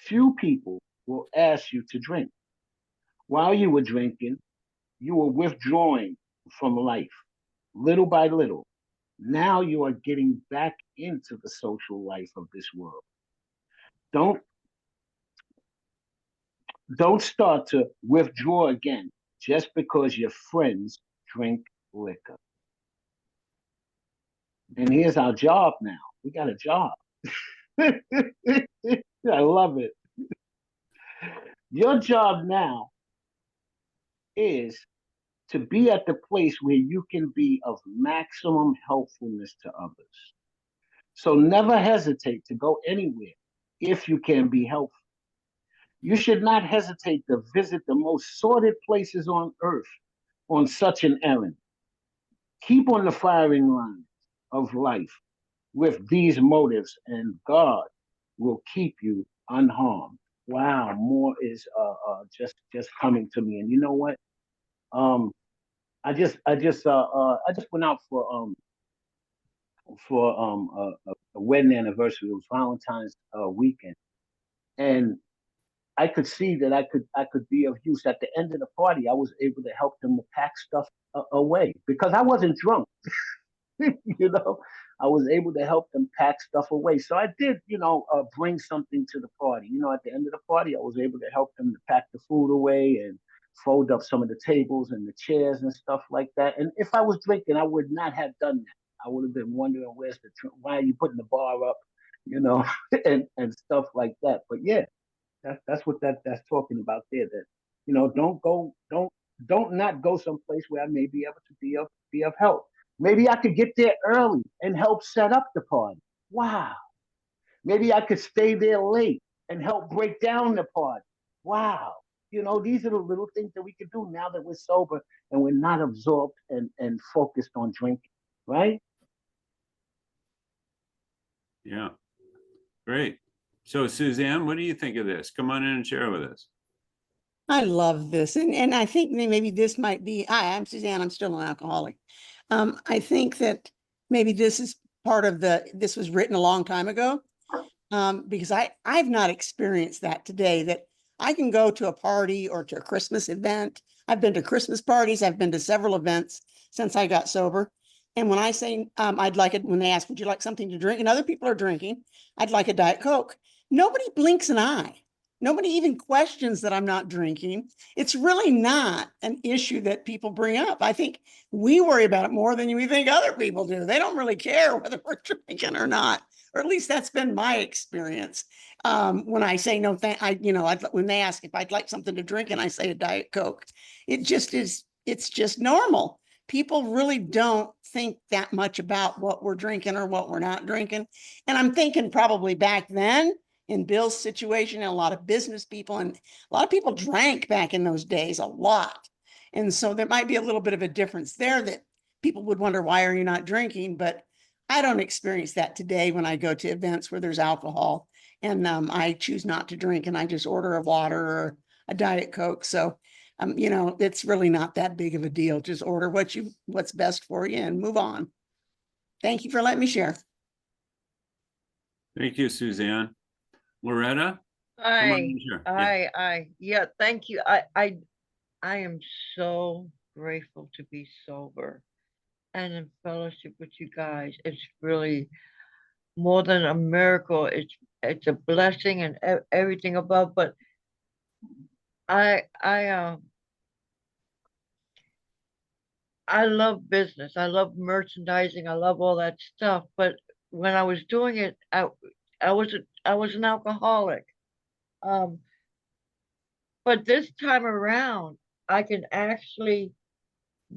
few people will ask you to drink. While you were drinking, you were withdrawing from life little by little. Now you are getting back into the social life of this world. Don't don't start to withdraw again just because your friends drink liquor. And here's our job now. We got a job. I love it. Your job now is to be at the place where you can be of maximum helpfulness to others. So never hesitate to go anywhere if you can be helpful. You should not hesitate to visit the most sordid places on earth on such an errand. Keep on the firing line of life with these motives, and God will keep you unharmed. Wow, more is just coming to me. And you know what? Um, I just went out for a wedding anniversary. It was Valentine's weekend, and I could see that I could be of use. At the end of the party, I was able to help them to pack stuff away because I wasn't drunk. you know, I was able to help them pack stuff away. So I did, bring something to the party. At the end of the party, I was able to help them to pack the food away and fold up some of the tables and the chairs and stuff like that. And if I was drinking, I would not have done that. I would have been wondering why are you putting the bar up, you know, and stuff like that. But yeah, that's what that's talking about there. That don't not go someplace where I may be able to be of help. Maybe I could get there early and help set up the party. Wow. Maybe I could stay there late and help break down the party. Wow. These are the little things that we can do now that we're sober and we're not absorbed and focused on drinking, right? Yeah, great. So Suzanne, what do you think of this? Come on in and share with us. I love this. And I think maybe this might be, hi, I'm Suzanne. I'm still an alcoholic. I think that maybe this is part of this was written a long time ago. Because I've not experienced that today, that I can go to a party or to a Christmas event. I've been to Christmas parties. I've been to several events since I got sober. And when I say I'd like it, when they ask, would you like something to drink? And other people are drinking, I'd like a Diet Coke. Nobody blinks an eye. Nobody even questions that I'm not drinking. It's really not an issue that people bring up. I think we worry about it more than we think other people do. They don't really care whether we're drinking or not, or at least that's been my experience. When I say no, when they ask if I'd like something to drink and I say a Diet Coke, it's just normal. People really don't think that much about what we're drinking or what we're not drinking. And I'm thinking probably back then in Bill's situation, and a lot of business people and a lot of people drank back in those days a lot. And so there might be a little bit of a difference there that people would wonder, why are you not drinking? But I don't experience that today when I go to events where there's alcohol, and I choose not to drink and I just order a water or a Diet Coke. So, it's really not that big of a deal. Just order what's best for you and move on. Thank you for letting me share. Thank you, Suzanne. Loretta? Yeah, thank you. I am so grateful to be sober and in fellowship with you guys. It's really more than a miracle. It's a blessing and everything above. But I love business. I love merchandising. I love all that stuff. But when I was doing it, I was an alcoholic. But this time around, I can actually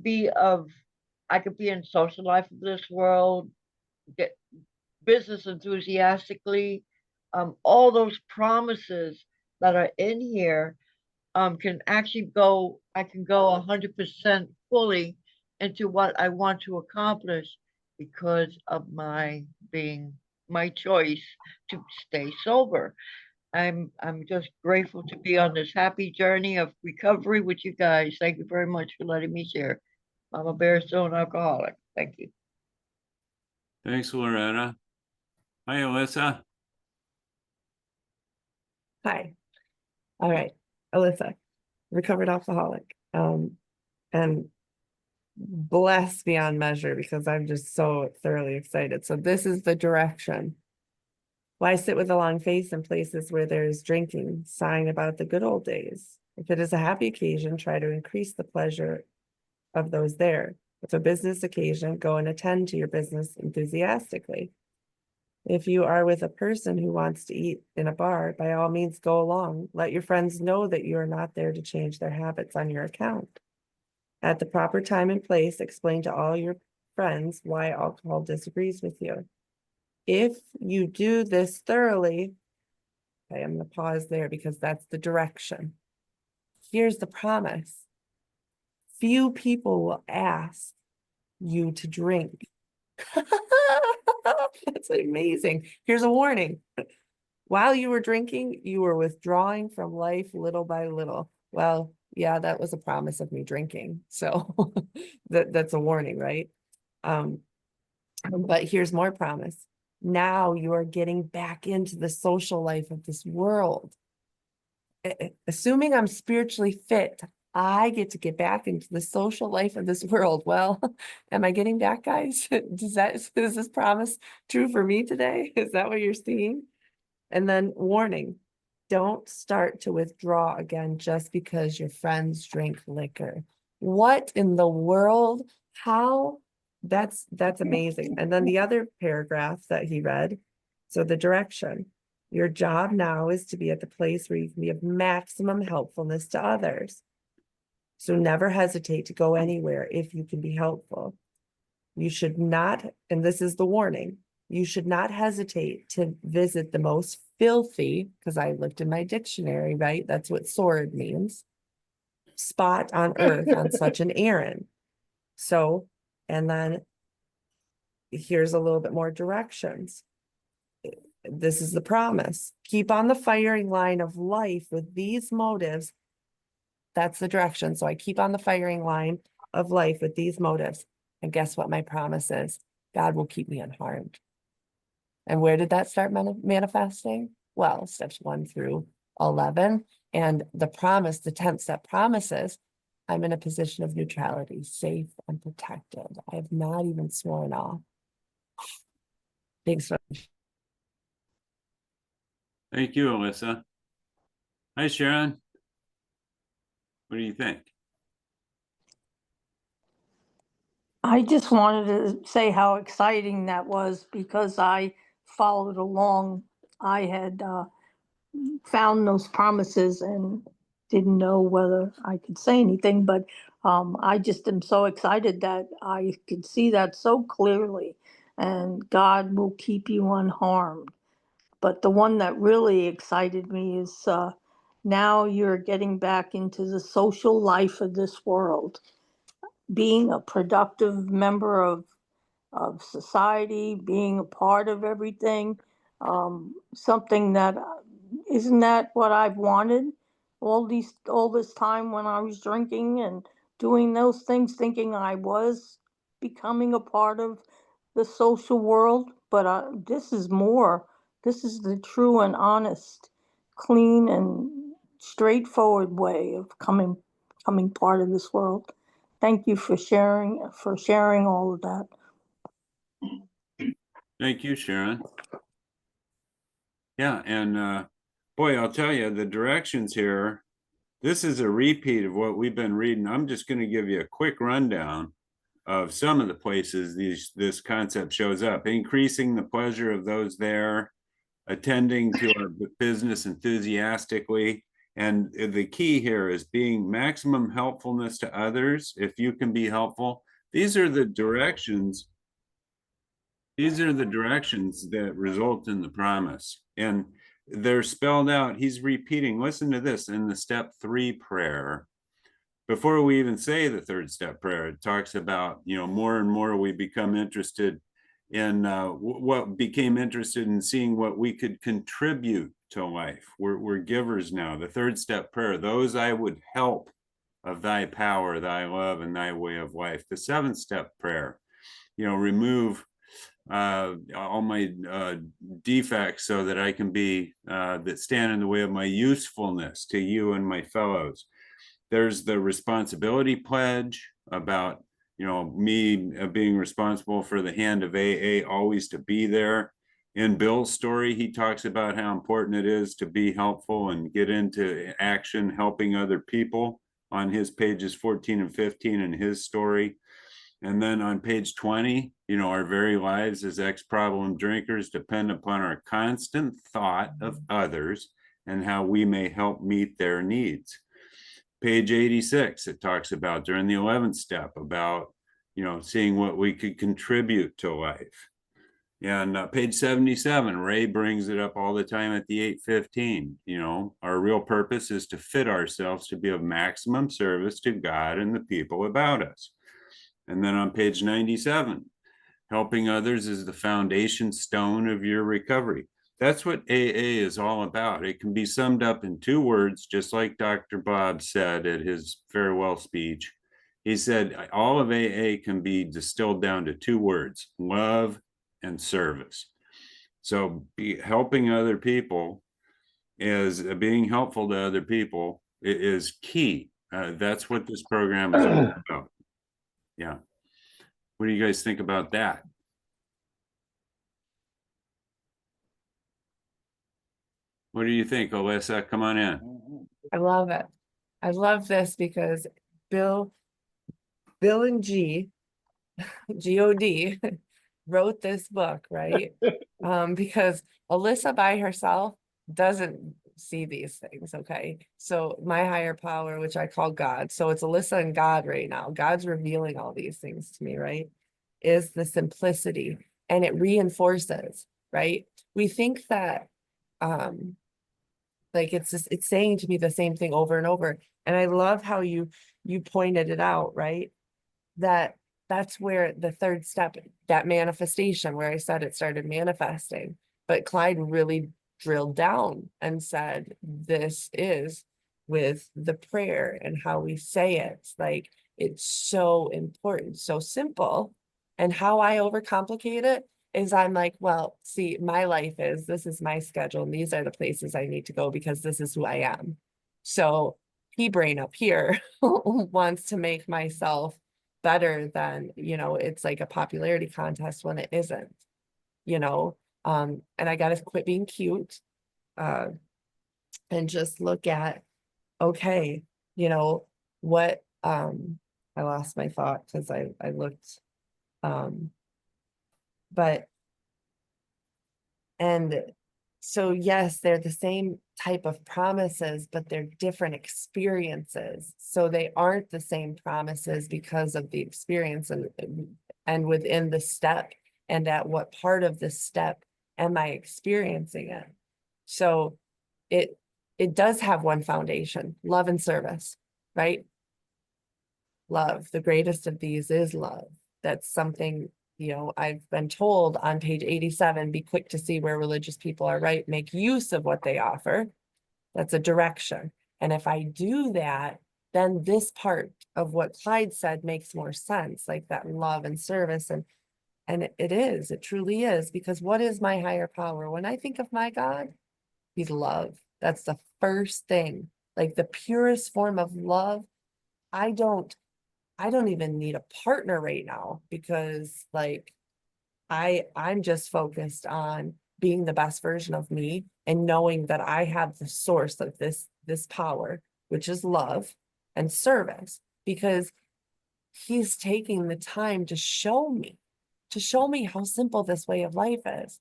I could be in social life of this world, get business enthusiastically. All those promises that are in here can actually I can go 100% fully into what I want to accomplish because of my choice to stay sober. I'm just grateful to be on this happy journey of recovery with you guys. Thank you very much for letting me share. Mama Bear, still an alcoholic. Thank you. Thanks, Loretta. Hi, Alyssa. Hi. All right. Alyssa, recovered alcoholic. And blessed beyond measure because I'm just so thoroughly excited. So this is the direction. Why sit with a long face in places where there is drinking, sighing about the good old days? If it is a happy occasion, try to increase the pleasure of those there. If a business occasion, go and attend to your business enthusiastically. If you are with a person who wants to eat in a bar, by all means go along. Let your friends know that you are not there to change their habits on your account. At the proper time and place, explain to all your friends why alcohol disagrees with you. If you do this thoroughly, okay, I'm going to pause there because that's the direction. Here's the promise. Few people will ask you to drink. That's amazing. Here's a warning. While you were drinking, you were withdrawing from life little by little. Well, yeah, that was a promise of me drinking. So that's a warning, right? But here's more promise. Now you are getting back into the social life of this world. Assuming I'm spiritually fit, I get to get back into the social life of this world. Well, am I getting back, guys? Is this promise true for me today? Is that what you're seeing? And then warning, don't start to withdraw again just because your friends drink liquor. What in the world? How? That's amazing. And then the other paragraph that he read. So the direction, your job now is to be at the place where you can be of maximum helpfulness to others. So never hesitate to go anywhere if you can be helpful. You should not, and this is the warning, you should not hesitate to visit the most filthy, because I looked in my dictionary, right? That's what sword means. Spot on earth on such an errand. So, and then here's a little bit more directions. This is the promise. Keep on the firing line of life with these motives. That's the direction. So I keep on the firing line of life with these motives. And guess what my promise is? God will keep me unharmed. And where did that start manifesting? Well, steps 1 through 11. And the promise, the 10th step promises, I'm in a position of neutrality, safe and protected. I have not even sworn off. Thanks for Thank you, Alyssa. Hi, Sharon. What do you think? I just wanted to say how exciting that was because I followed along. I had found those promises and didn't know whether I could say anything, but I just am so excited that I could see that so clearly. And God will keep you unharmed. But the one that really excited me is now you're getting back into the social life of this world, being a productive member of society, being a part of everything, something that isn't that what I've wanted all this time when I was drinking and doing those things, thinking I was becoming a part of the social world. But this is more. This is the true and honest, clean and straightforward way of coming part of this world. Thank you for sharing all of that. Thank you, Sharon. Yeah, and boy, I'll tell you, the directions here, this is a repeat of what we've been reading. I'm just going to give you a quick rundown of some of the places this concept shows up. Increasing the pleasure of those there, attending to our business enthusiastically. And the key here is being maximum helpfulness to others if you can be helpful. These are the directions. These are the directions that result in the promise. And they're spelled out. He's repeating, listen to this in the step 3 prayer. Before we even say the 3rd step prayer, it talks about, more and more we become interested in became interested in seeing what we could contribute to life. We're givers now. The third step prayer, those I would help of thy power, thy love, and thy way of life. The seventh step prayer, remove all my defects so that I can be, that stand in the way of my usefulness to you and my fellows. There's the responsibility pledge about, me being responsible for the hand of AA, always to be there. In Bill's story, he talks about how important it is to be helpful and get into action, helping other people on his pages 14 and 15 in his story. And then on page 20, our very lives as ex-problem drinkers depend upon our constant thought of others and how we may help meet their needs. Page 86, it talks about during the 11th step about, seeing what we could contribute to life. And page 77, Ray brings it up all the time at the 8:15. Our real purpose is to fit ourselves to be of maximum service to God and the people about us. And then on page 97, helping others is the foundation stone of your recovery. That's what AA is all about. It can be summed up in 2 words, just like Dr. Bob said at his farewell speech. He said, all of AA can be distilled down to 2 words, love and service. So helping other people is being helpful to other people is key. That's what this program is all about. Yeah. What do you guys think about that? What do you think, Alyssa? Come on in. I love it. I love this because Bill and God wrote this book, right? Because Alyssa by herself doesn't see these things, okay? So my higher power, which I call God, so it's Alyssa and God right now. God's revealing all these things to me, right? Is the simplicity, and it reinforces, right? We think that like it's saying to me the same thing over and over. And I love how you pointed it out, right? That's where the third step, that manifestation, where I said it started manifesting, but Clyde really drilled down and said, this is with the prayer and how we say it. Like, it's so important, so simple. And how I overcomplicate it is I'm like, well, see, my life is, this is my schedule, and these are the places I need to go because this is who I am. So pea brain up here wants to make myself better than, it's like a popularity contest when it isn't, and I got to quit being cute, and just look at, okay, what, I lost my thought because I looked, but, and so yes, they're the same type of promises, but they're different experiences. So they aren't the same promises because of the experience and within the step, and at what part of the step am I experiencing it? So it does have one foundation, love and service, right? Love, the greatest of these is love. That's something, I've been told on page 87, be quick to see where religious people are right, make use of what they offer. That's a direction. And if I do that, then this part of what Clyde said makes more sense, like that love and service. And it truly is, because what is my higher power? When I think of my God, he's love. That's the first thing, like the purest form of love. I don't even need a partner right now, because like I'm just focused on being the best version of me and knowing that I have the source of this power, which is love and service, because he's taking the time to show me how simple this way of life is.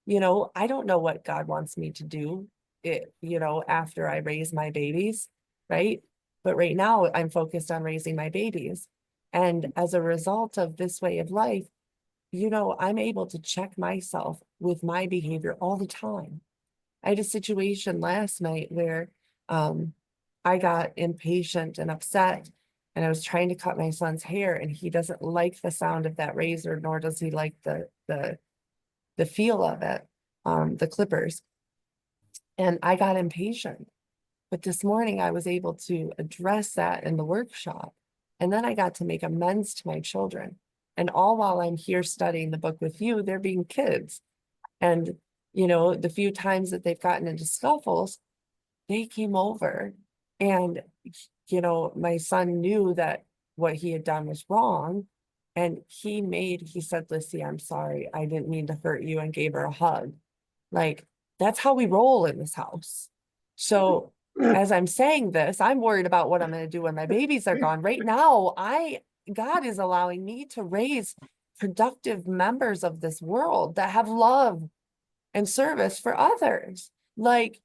I don't know what God wants me to do after I raise my babies, right? But right now I'm focused on raising my babies. And as a result of this way of life, I'm able to check myself with my behavior all the time. I had a situation last night where I got impatient and upset, and I was trying to cut my son's hair, and he doesn't like the sound of that razor, nor does he like the feel of it, the clippers. And I got impatient. But this morning I was able to address that in the workshop. And then I got to make amends to my children. And all while I'm here studying the book with you, they're being kids. And, you know, the few times that they've gotten into scuffles, they came over and, you know, my son knew that what he had done was wrong. And he said, Lissy, I'm sorry. I didn't mean to hurt you, and gave her a hug. Like, that's how we roll in this house. So as I'm saying this, I'm worried about what I'm going to do when my babies are gone. Right now, God is allowing me to raise productive members of this world that have love and service for others. Like,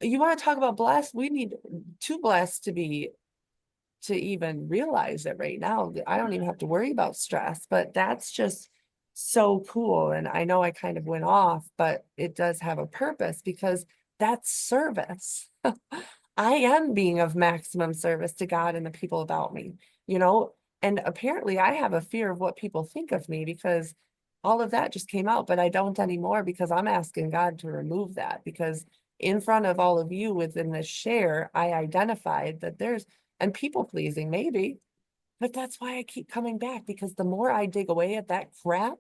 you want to talk about blessed? We need too blessed to even realize it right now. I don't even have to worry about stress, but that's just so cool. And I know I kind of went off, but it does have a purpose because that's service. I am being of maximum service to God and the people about me, you know, and apparently I have a fear of what people think of me because all of that just came out, but I don't anymore because I'm asking God to remove that because in front of all of you within this share, I identified that there's, and people pleasing maybe, but that's why I keep coming back because the more I dig away at that crap,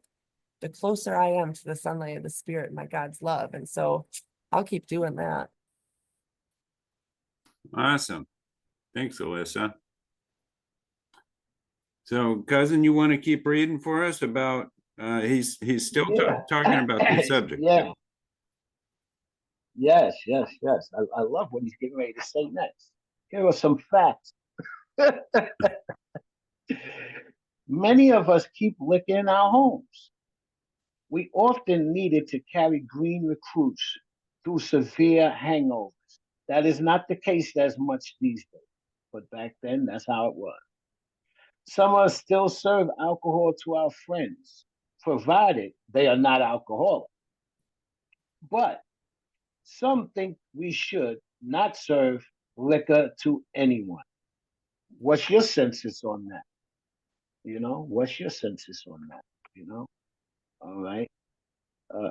the closer I am to the sunlight of the spirit and my God's love. And so I'll keep doing that. Awesome. Thanks, Alyssa. So, cousin, you want to keep reading for us about, he's still talking about the subject. Yeah. Yes. I love what he's getting ready to say next. Here are some facts. Many of us keep liquor in our homes. We often needed to carry green recruits through severe hangovers. That is not the case as much these days, but back then, that's how it was. Some of us still serve alcohol to our friends, provided they are not alcoholic. But some think we should not serve liquor to anyone. What's your census on that? What's your census on that? All right.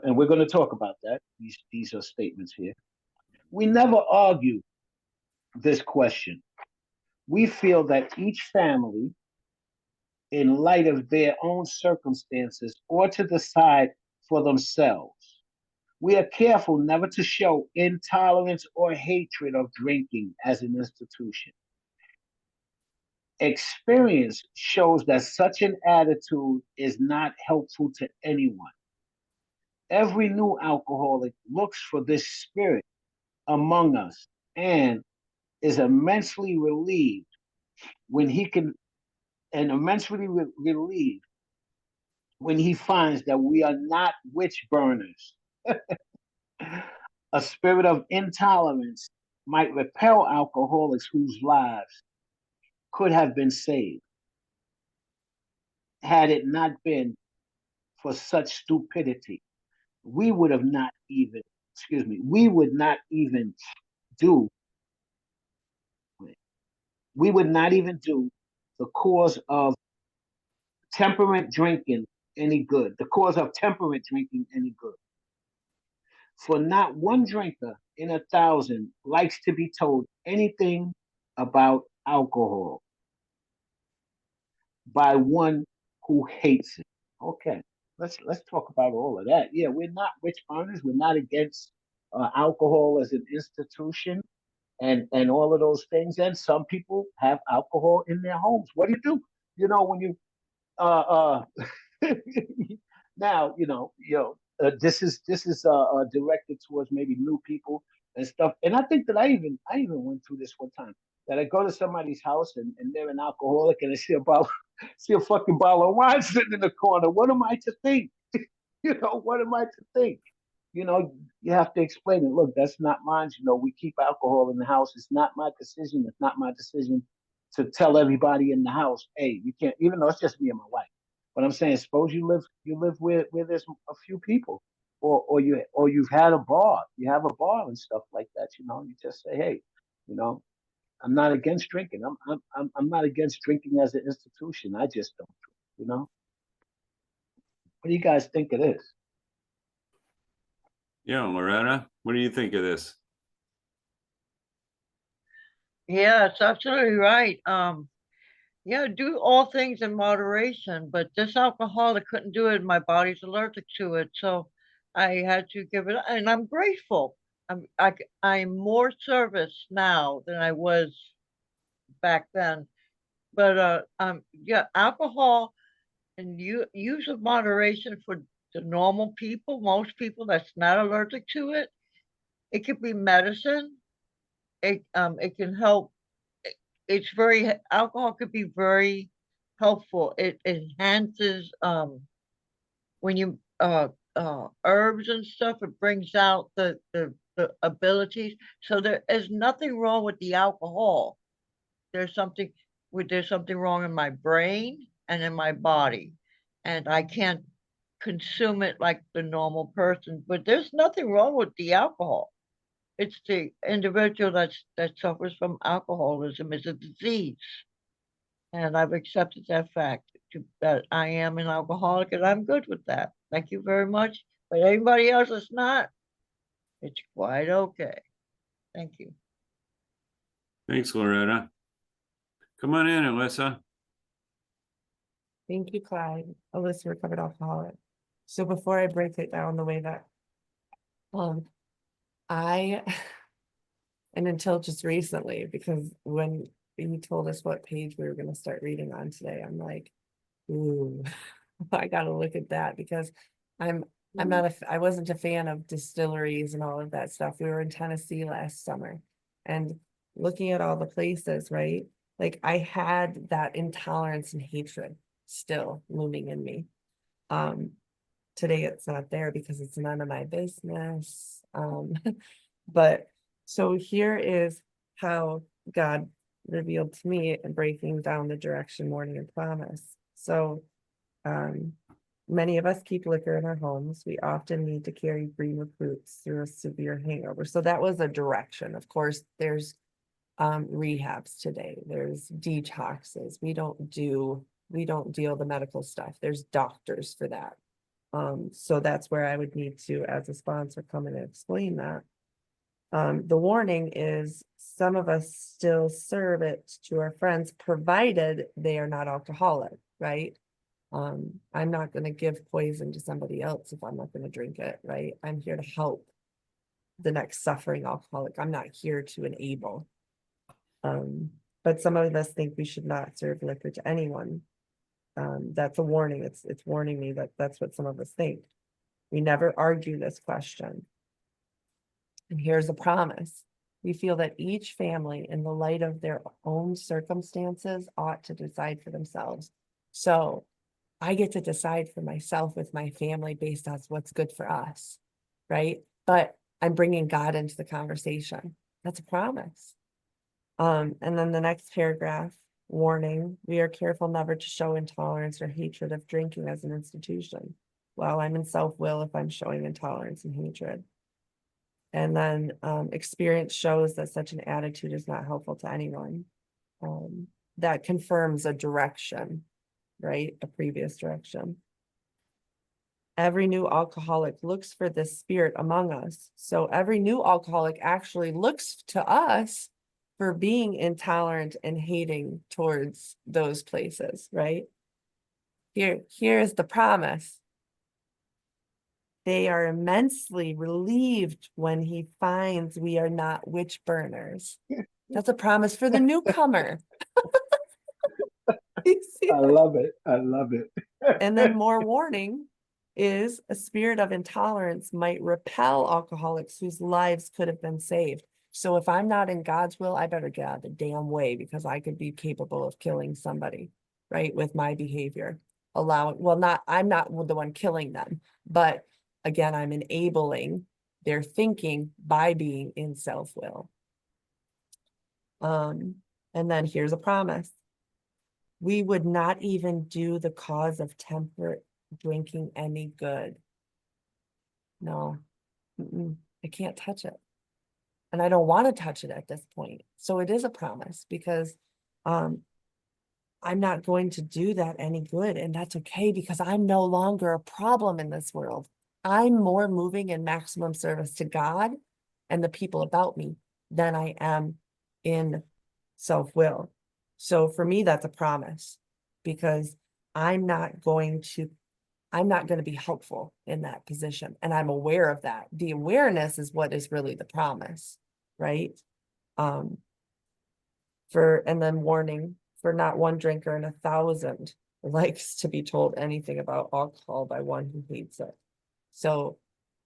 And we're going to talk about that. These are statements here. We never argue this question. We feel that each family, in light of their own circumstances, ought to decide for themselves. We are careful never to show intolerance or hatred of drinking as an institution. Experience shows that such an attitude is not helpful to anyone. Every new alcoholic looks for this spirit among us and is immensely relieved when he can, and immensely relieved when he finds that we are not witch burners. A spirit of intolerance might repel alcoholics whose lives could have been saved had it not been for such stupidity. We would have not even, we would not even do, we would not even do the cause of temperate drinking any good, the cause of temperate drinking any good. For not one drinker in 1,000 likes to be told anything about alcohol by one who hates it. Okay, let's talk about all of that. Yeah, we're not witch burners. We're not against alcohol as an institution and all of those things. And some people have alcohol in their homes. What do you do? When you uh, now this is directed towards maybe new people and stuff. And I think that I even went through this one time that I go to somebody's house and they're an alcoholic and I see a fucking bottle of wine sitting in the corner. What am I to think? What am I to think? You have to explain it. Look, that's not mine. We keep alcohol in the house. It's not my decision. It's not my decision to tell everybody in the house, hey, you can't, even though it's just me and my wife. But I'm saying, suppose you live where there's a few people, or you've had a bar, you have a bar and stuff like that. You just say, hey, you know, I'm not against drinking. I'm not against drinking as an institution. I just don't drink. What do you guys think it is? Yeah, Loretta, what do you think of this? Yeah, it's absolutely right. Yeah, do all things in moderation, but this alcoholic couldn't do it. My body's allergic to it, so I had to give it. And I'm grateful. I'm more service now than I was back then. But yeah, alcohol and you use of moderation for the normal people, most people that's not allergic to it. It could be medicine. It can help. It's very alcohol could be very helpful. It enhances when you herbs and stuff. It brings out the abilities. So there is nothing wrong with the alcohol. There's something there's something wrong in my brain and in my body, and I can't consume it like the normal person. But there's nothing wrong with the alcohol. It's the individual that suffers from alcoholism is a disease. And I've accepted that fact that I am an alcoholic and I'm good with that. Thank you very much. But anybody else that's not, it's quite okay. Thank you. Thanks, Loretta. Come on in, Alyssa. Thank you, Clyde. Alyssa, recovered alcoholic. So before I break it down the way that I and until just recently, because when you told us what page we were going to start reading on today, I'm like, ooh, I gotta look at that because I'm not I wasn't a fan of distilleries and all of that stuff. We were in Tennessee last summer and looking at all the places, right? Like I had that intolerance and hatred still looming in me. Today it's not there because it's none of my business. But so here is how God revealed to me and breaking down the direction, warning, and promise. So many of us keep liquor in our homes. We often need to carry green recruits through a severe hangover. So that was a direction. Of course, there's rehabs today. There's detoxes. We don't deal the medical stuff. There's doctors for that. So that's where I would need to, as a sponsor, come in and explain that. The warning is some of us still serve it to our friends, provided they are not alcoholic, right? I'm not going to give poison to somebody else if I'm not going to drink it, right? I'm here to help the next suffering alcoholic. I'm not here to enable. But some of us think we should not serve liquor to anyone. That's a warning. It's warning me that that's what some of us think. We never argue this question. And here's a promise. We feel that each family, in the light of their own circumstances, ought to decide for themselves. So I get to decide for myself with my family based on what's good for us, right? But I'm bringing God into the conversation. That's a promise. And then the next paragraph, warning, we are careful never to show intolerance or hatred of drinking as an institution. Well, I'm in self-will if I'm showing intolerance and hatred. And then experience shows that such an attitude is not helpful to anyone. That confirms a direction, right? A previous direction. Every new alcoholic looks for this spirit among us. So every new alcoholic actually looks to us for being intolerant and hating towards those places, right? Here's the promise. They are immensely relieved when he finds we are not witch burners. That's a promise for the newcomer. I love it. I love it. And then more warning is a spirit of intolerance might repel alcoholics whose lives could have been saved. So if I'm not in God's will, I better get out of the damn way because I could be capable of killing somebody, right? With my behavior. I'm not the one killing them, but again, I'm enabling their thinking by being in self-will. And then here's a promise. We would not even do the cause of temperate drinking any good. No, I can't touch it. And I don't want to touch it at this point. So it is a promise because I'm not going to do that any good. And that's okay because I'm no longer a problem in this world. I'm more moving in maximum service to God and the people about me than I am in self-will. So for me, that's a promise, because I'm not going to be helpful in that position. And I'm aware of that. The awareness is what is really the promise, right? And then warning, for not one drinker in 1,000 likes to be told anything about alcohol by one who hates it. So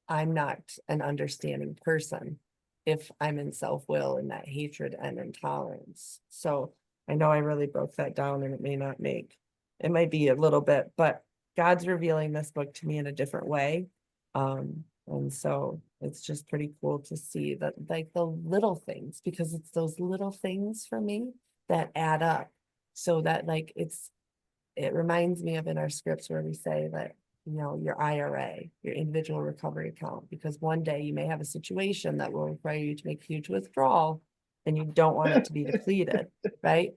I'm not an understanding person if I'm in self-will and that hatred and intolerance. So I know I really broke that down, and it might be a little bit, but God's revealing this book to me in a different way. And so it's just pretty cool to see that, like, the little things, because it's those little things for me that add up. So that, like, it reminds me of in our scripts where we say that, your IRA, your individual recovery account, because one day you may have a situation that will require you to make a huge withdrawal and you don't want it to be depleted, right?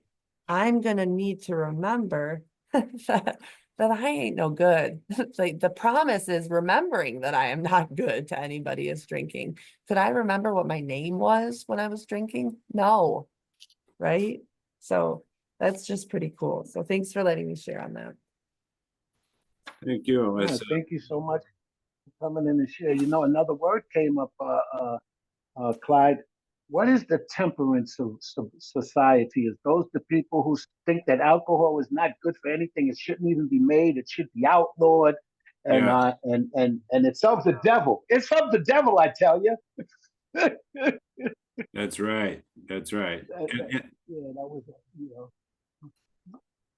I'm going to need to remember that I ain't no good. Like, the promise is remembering that I am not good to anybody who's drinking. Could I remember what my name was when I was drinking? No, right? So that's just pretty cool. So thanks for letting me share on that. Thank you, Yeah, Alyssa. thank you so much for coming in and share. Another word came up, Clyde. What is the temperance of society? Is those the people who think that alcohol is not good for anything? It shouldn't even be made. It should be outlawed, and Yeah, it's of the devil. It's of the devil, I tell you. that's right. That's right. Yeah, that was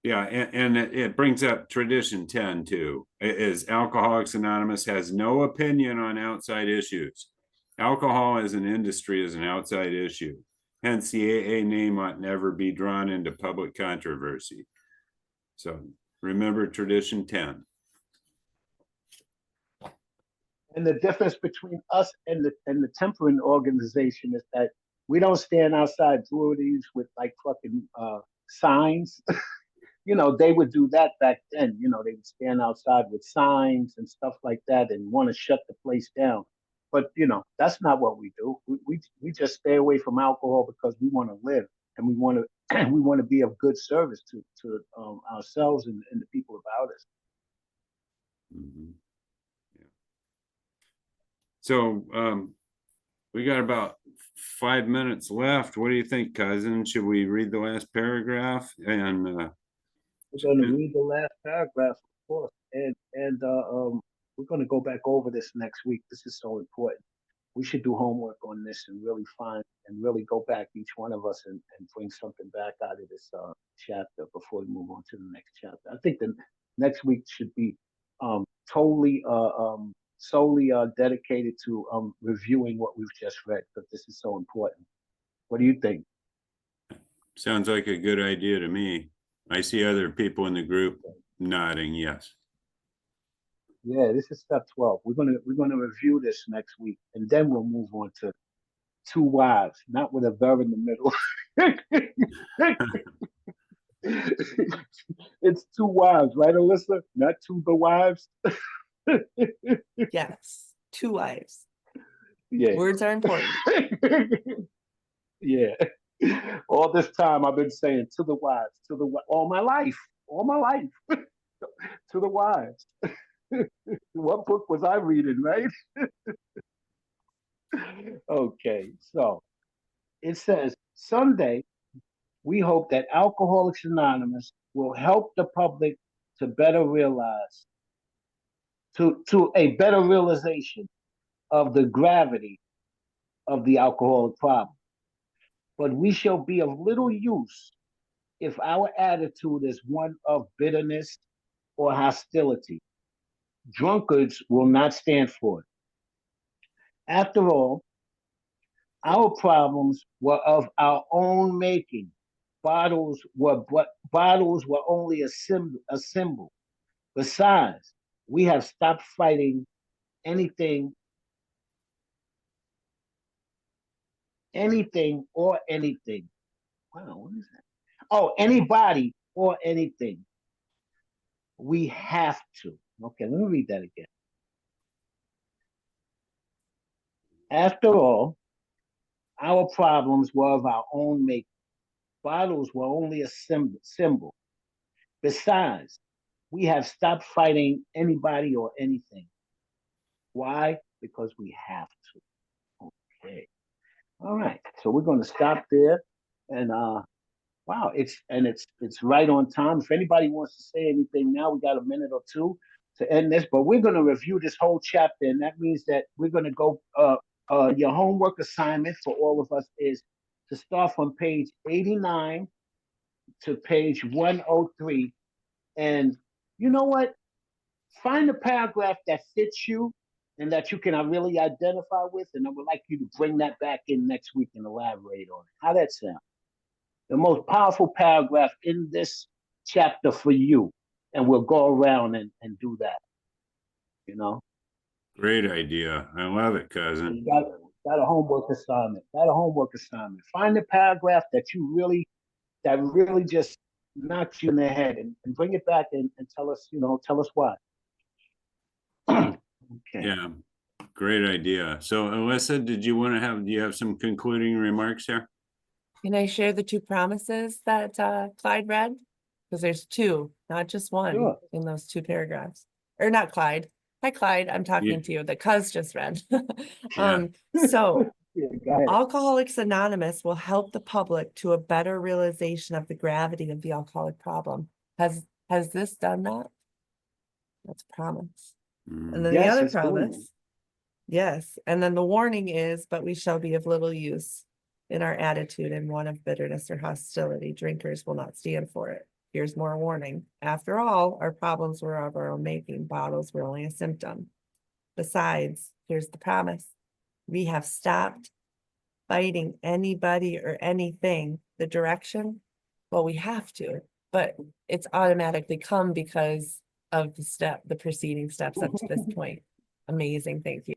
Yeah, and it brings up tradition 10 too. Is Alcoholics Anonymous has no opinion on outside issues. Alcohol as an industry is an outside issue. Hence, the AA name ought never be drawn into public controversy. So remember tradition 10. And the difference between us and the temperance organization is that we don't stand outside breweries with like fucking signs. They would do that back then. They would stand outside with signs and stuff like that and want to shut the place down. But that's not what we do. We just stay away from alcohol because we want to live, and we want to we want to be of good service to ourselves and the people about us. Mm-hmm. Yeah. So we got about 5 minutes left. What do you think, Cousin? Should we read the last paragraph? And we're going to read the last paragraph, of course, and we're going to go back over this next week. This is so important. We should do homework on this and really find and really go back, each one of us, and bring something back out of this chapter before we move on to the next chapter. I think the next week should be totally solely dedicated to reviewing what we've just read, because this is so important. What do you think? sounds like a good idea to me. I see other people in the group nodding yes. Yeah, this is step 12. We're gonna review this next week, and then we'll move on to two wives, not with a verb in the middle. It's two wives, right, Alyssa? Not two the wives. Yes, two wives. Yeah. Words are important. Yeah. All this time I've been saying to the wives, all my life, to the wives. What book was I reading, right? Okay, so it says someday we hope that Alcoholics Anonymous will help the public to better realize, to a better realization of the gravity of the alcoholic problem. But we shall be of little use if our attitude is one of bitterness or hostility. Drunkards will not stand for it. After all, our problems were of our own making. Bottles were only a symbol. Besides, we have stopped fighting anything, or anything. Wow, what is that? Oh, anybody or anything. We have to. Okay, let me read that again. After all, our problems were of our own making. Bottles were only a symbol. Besides, we have stopped fighting anybody or anything. Why? Because we have to. Okay. All right. So we're going to stop there. And wow, it's right on time. If anybody wants to say anything now, we got a minute or two to end this. But we're going to review this whole chapter, and that means that we're going to go. Your homework assignment for all of us is to start from page 89 to page 103. And you know what? Find a paragraph that fits you and that you can really identify with. And I would like you to bring that back in next week and elaborate on it. How that sound? The most powerful paragraph in this chapter for you. And we'll go around and do that. You know? Great idea. I love it, So cousin. you got a homework assignment. Find a paragraph that really just knocks you in the head and bring it back and tell us, tell us why. Okay. Yeah, great idea. So Alyssa, do you have some concluding remarks here? Can I share the two promises that Clyde read? Because there's two, not just one Sure. in those two paragraphs. Or not Clyde. Hi, Clyde. I'm talking to you. The Cuz just read. So Yeah, Alcoholics Anonymous will help the public to a better realization of the gravity of the alcoholic problem. Has this done that? That's a promise. And then the Yes, other it's doing it. promise. Yes. And then the warning is, but we shall be of little use in our attitude and one of bitterness or hostility. Drinkers will not stand for it. Here's more warning. After all, our problems were of our own making. Bottles were only a symptom. Besides, here's the promise. We have stopped fighting anybody or anything. The direction, well, we have to, but it's automatically come because of the preceding steps up to this point. Amazing. Thank you.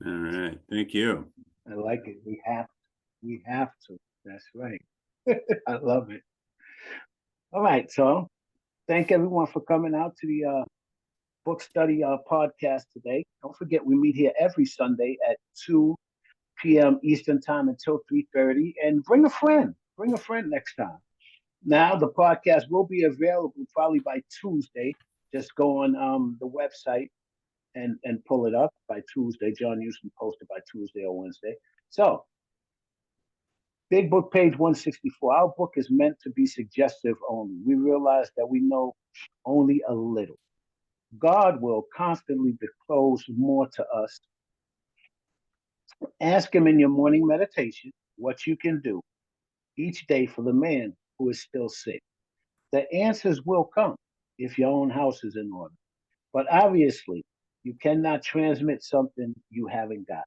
All right. Thank you. I like it. We have to. That's right. I love it. All right. So thank everyone for coming out to the book study podcast today. Don't forget, we meet here every Sunday at 2 p.m. Eastern time until 3:30. And bring a friend. Bring a friend next time. Now the podcast will be available probably by Tuesday. Just go on the website and pull it up by Tuesday. John usually posts it by Tuesday or Wednesday. So, Big Book, page 164. Our book is meant to be suggestive only. We realize that we know only a little. God will constantly disclose more to us. Ask Him in your morning meditation what you can do each day for the man who is still sick. The answers will come if your own house is in order. But obviously, you cannot transmit something you haven't got.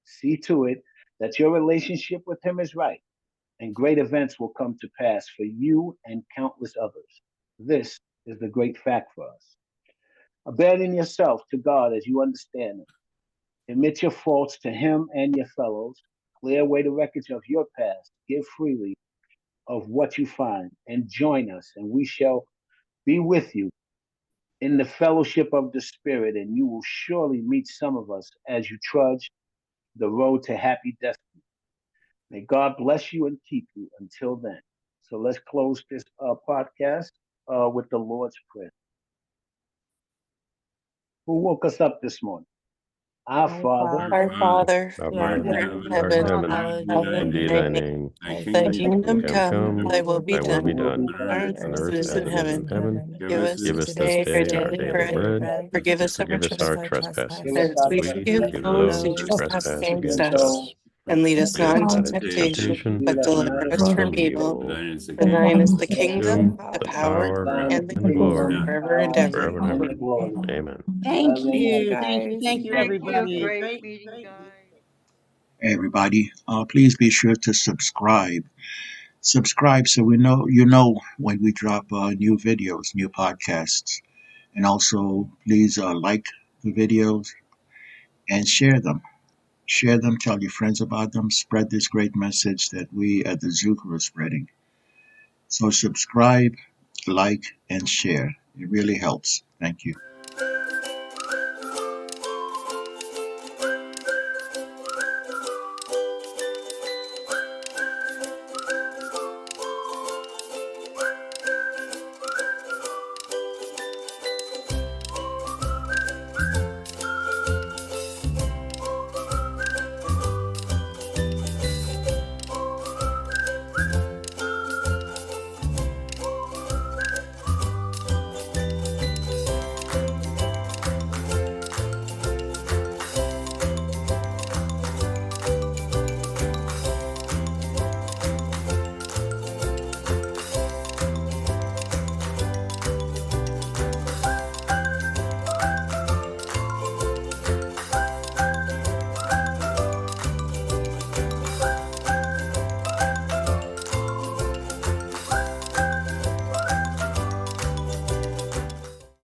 See to it that your relationship with Him is right, and great events will come to pass for you and countless others. This is the great fact for us. Abandon yourself to God as you understand Him. Admit your faults to Him and your fellows. Clear away the wreckage of your past. Give freely of what you find, and join us, and we shall be with you in the fellowship of the Spirit, and you will surely meet some of us as you trudge the road to happy destiny. May God bless you and keep you until then. So let's close this podcast with the Lord's Prayer. Who woke us up this morning? Our Father. Our Father, Thou who art art in in heaven, heaven, hallowed be thy hallowed be name. thy name. Thy Thy kingdom kingdom come, come, thy will be thy will be done done on earth on as it earth is as in it is in heaven. heaven. Give Give us us this this day day our our daily daily bread. bread. Forgive us our Forgive us our trespasses, trespasses, Give us as our we we forgive trespasses forgive those who those who trespass trespass against against us. us. And lead us Lead us not not into into temptation, temptation, lead but us deliver not deliver us us into from from evil. evil. temptation. Thine is the For thine is kingdom, the the kingdom, Kingdom, the the power, power, thine is and the the and the glory, kingdom, glory, the forever and power, ever. forever and and ever. the glory. Amen. Thank Forever and you. ever. Thank you, Thank you. everybody. Great meeting, guys. Hey, everybody, please be sure to subscribe. Subscribe so when we drop new videos, new podcasts. And also, please like the videos and share them. Share them, tell your friends about them, spread this great message that we at the Zuka are spreading. So subscribe, like, and share. It really helps. Thank you.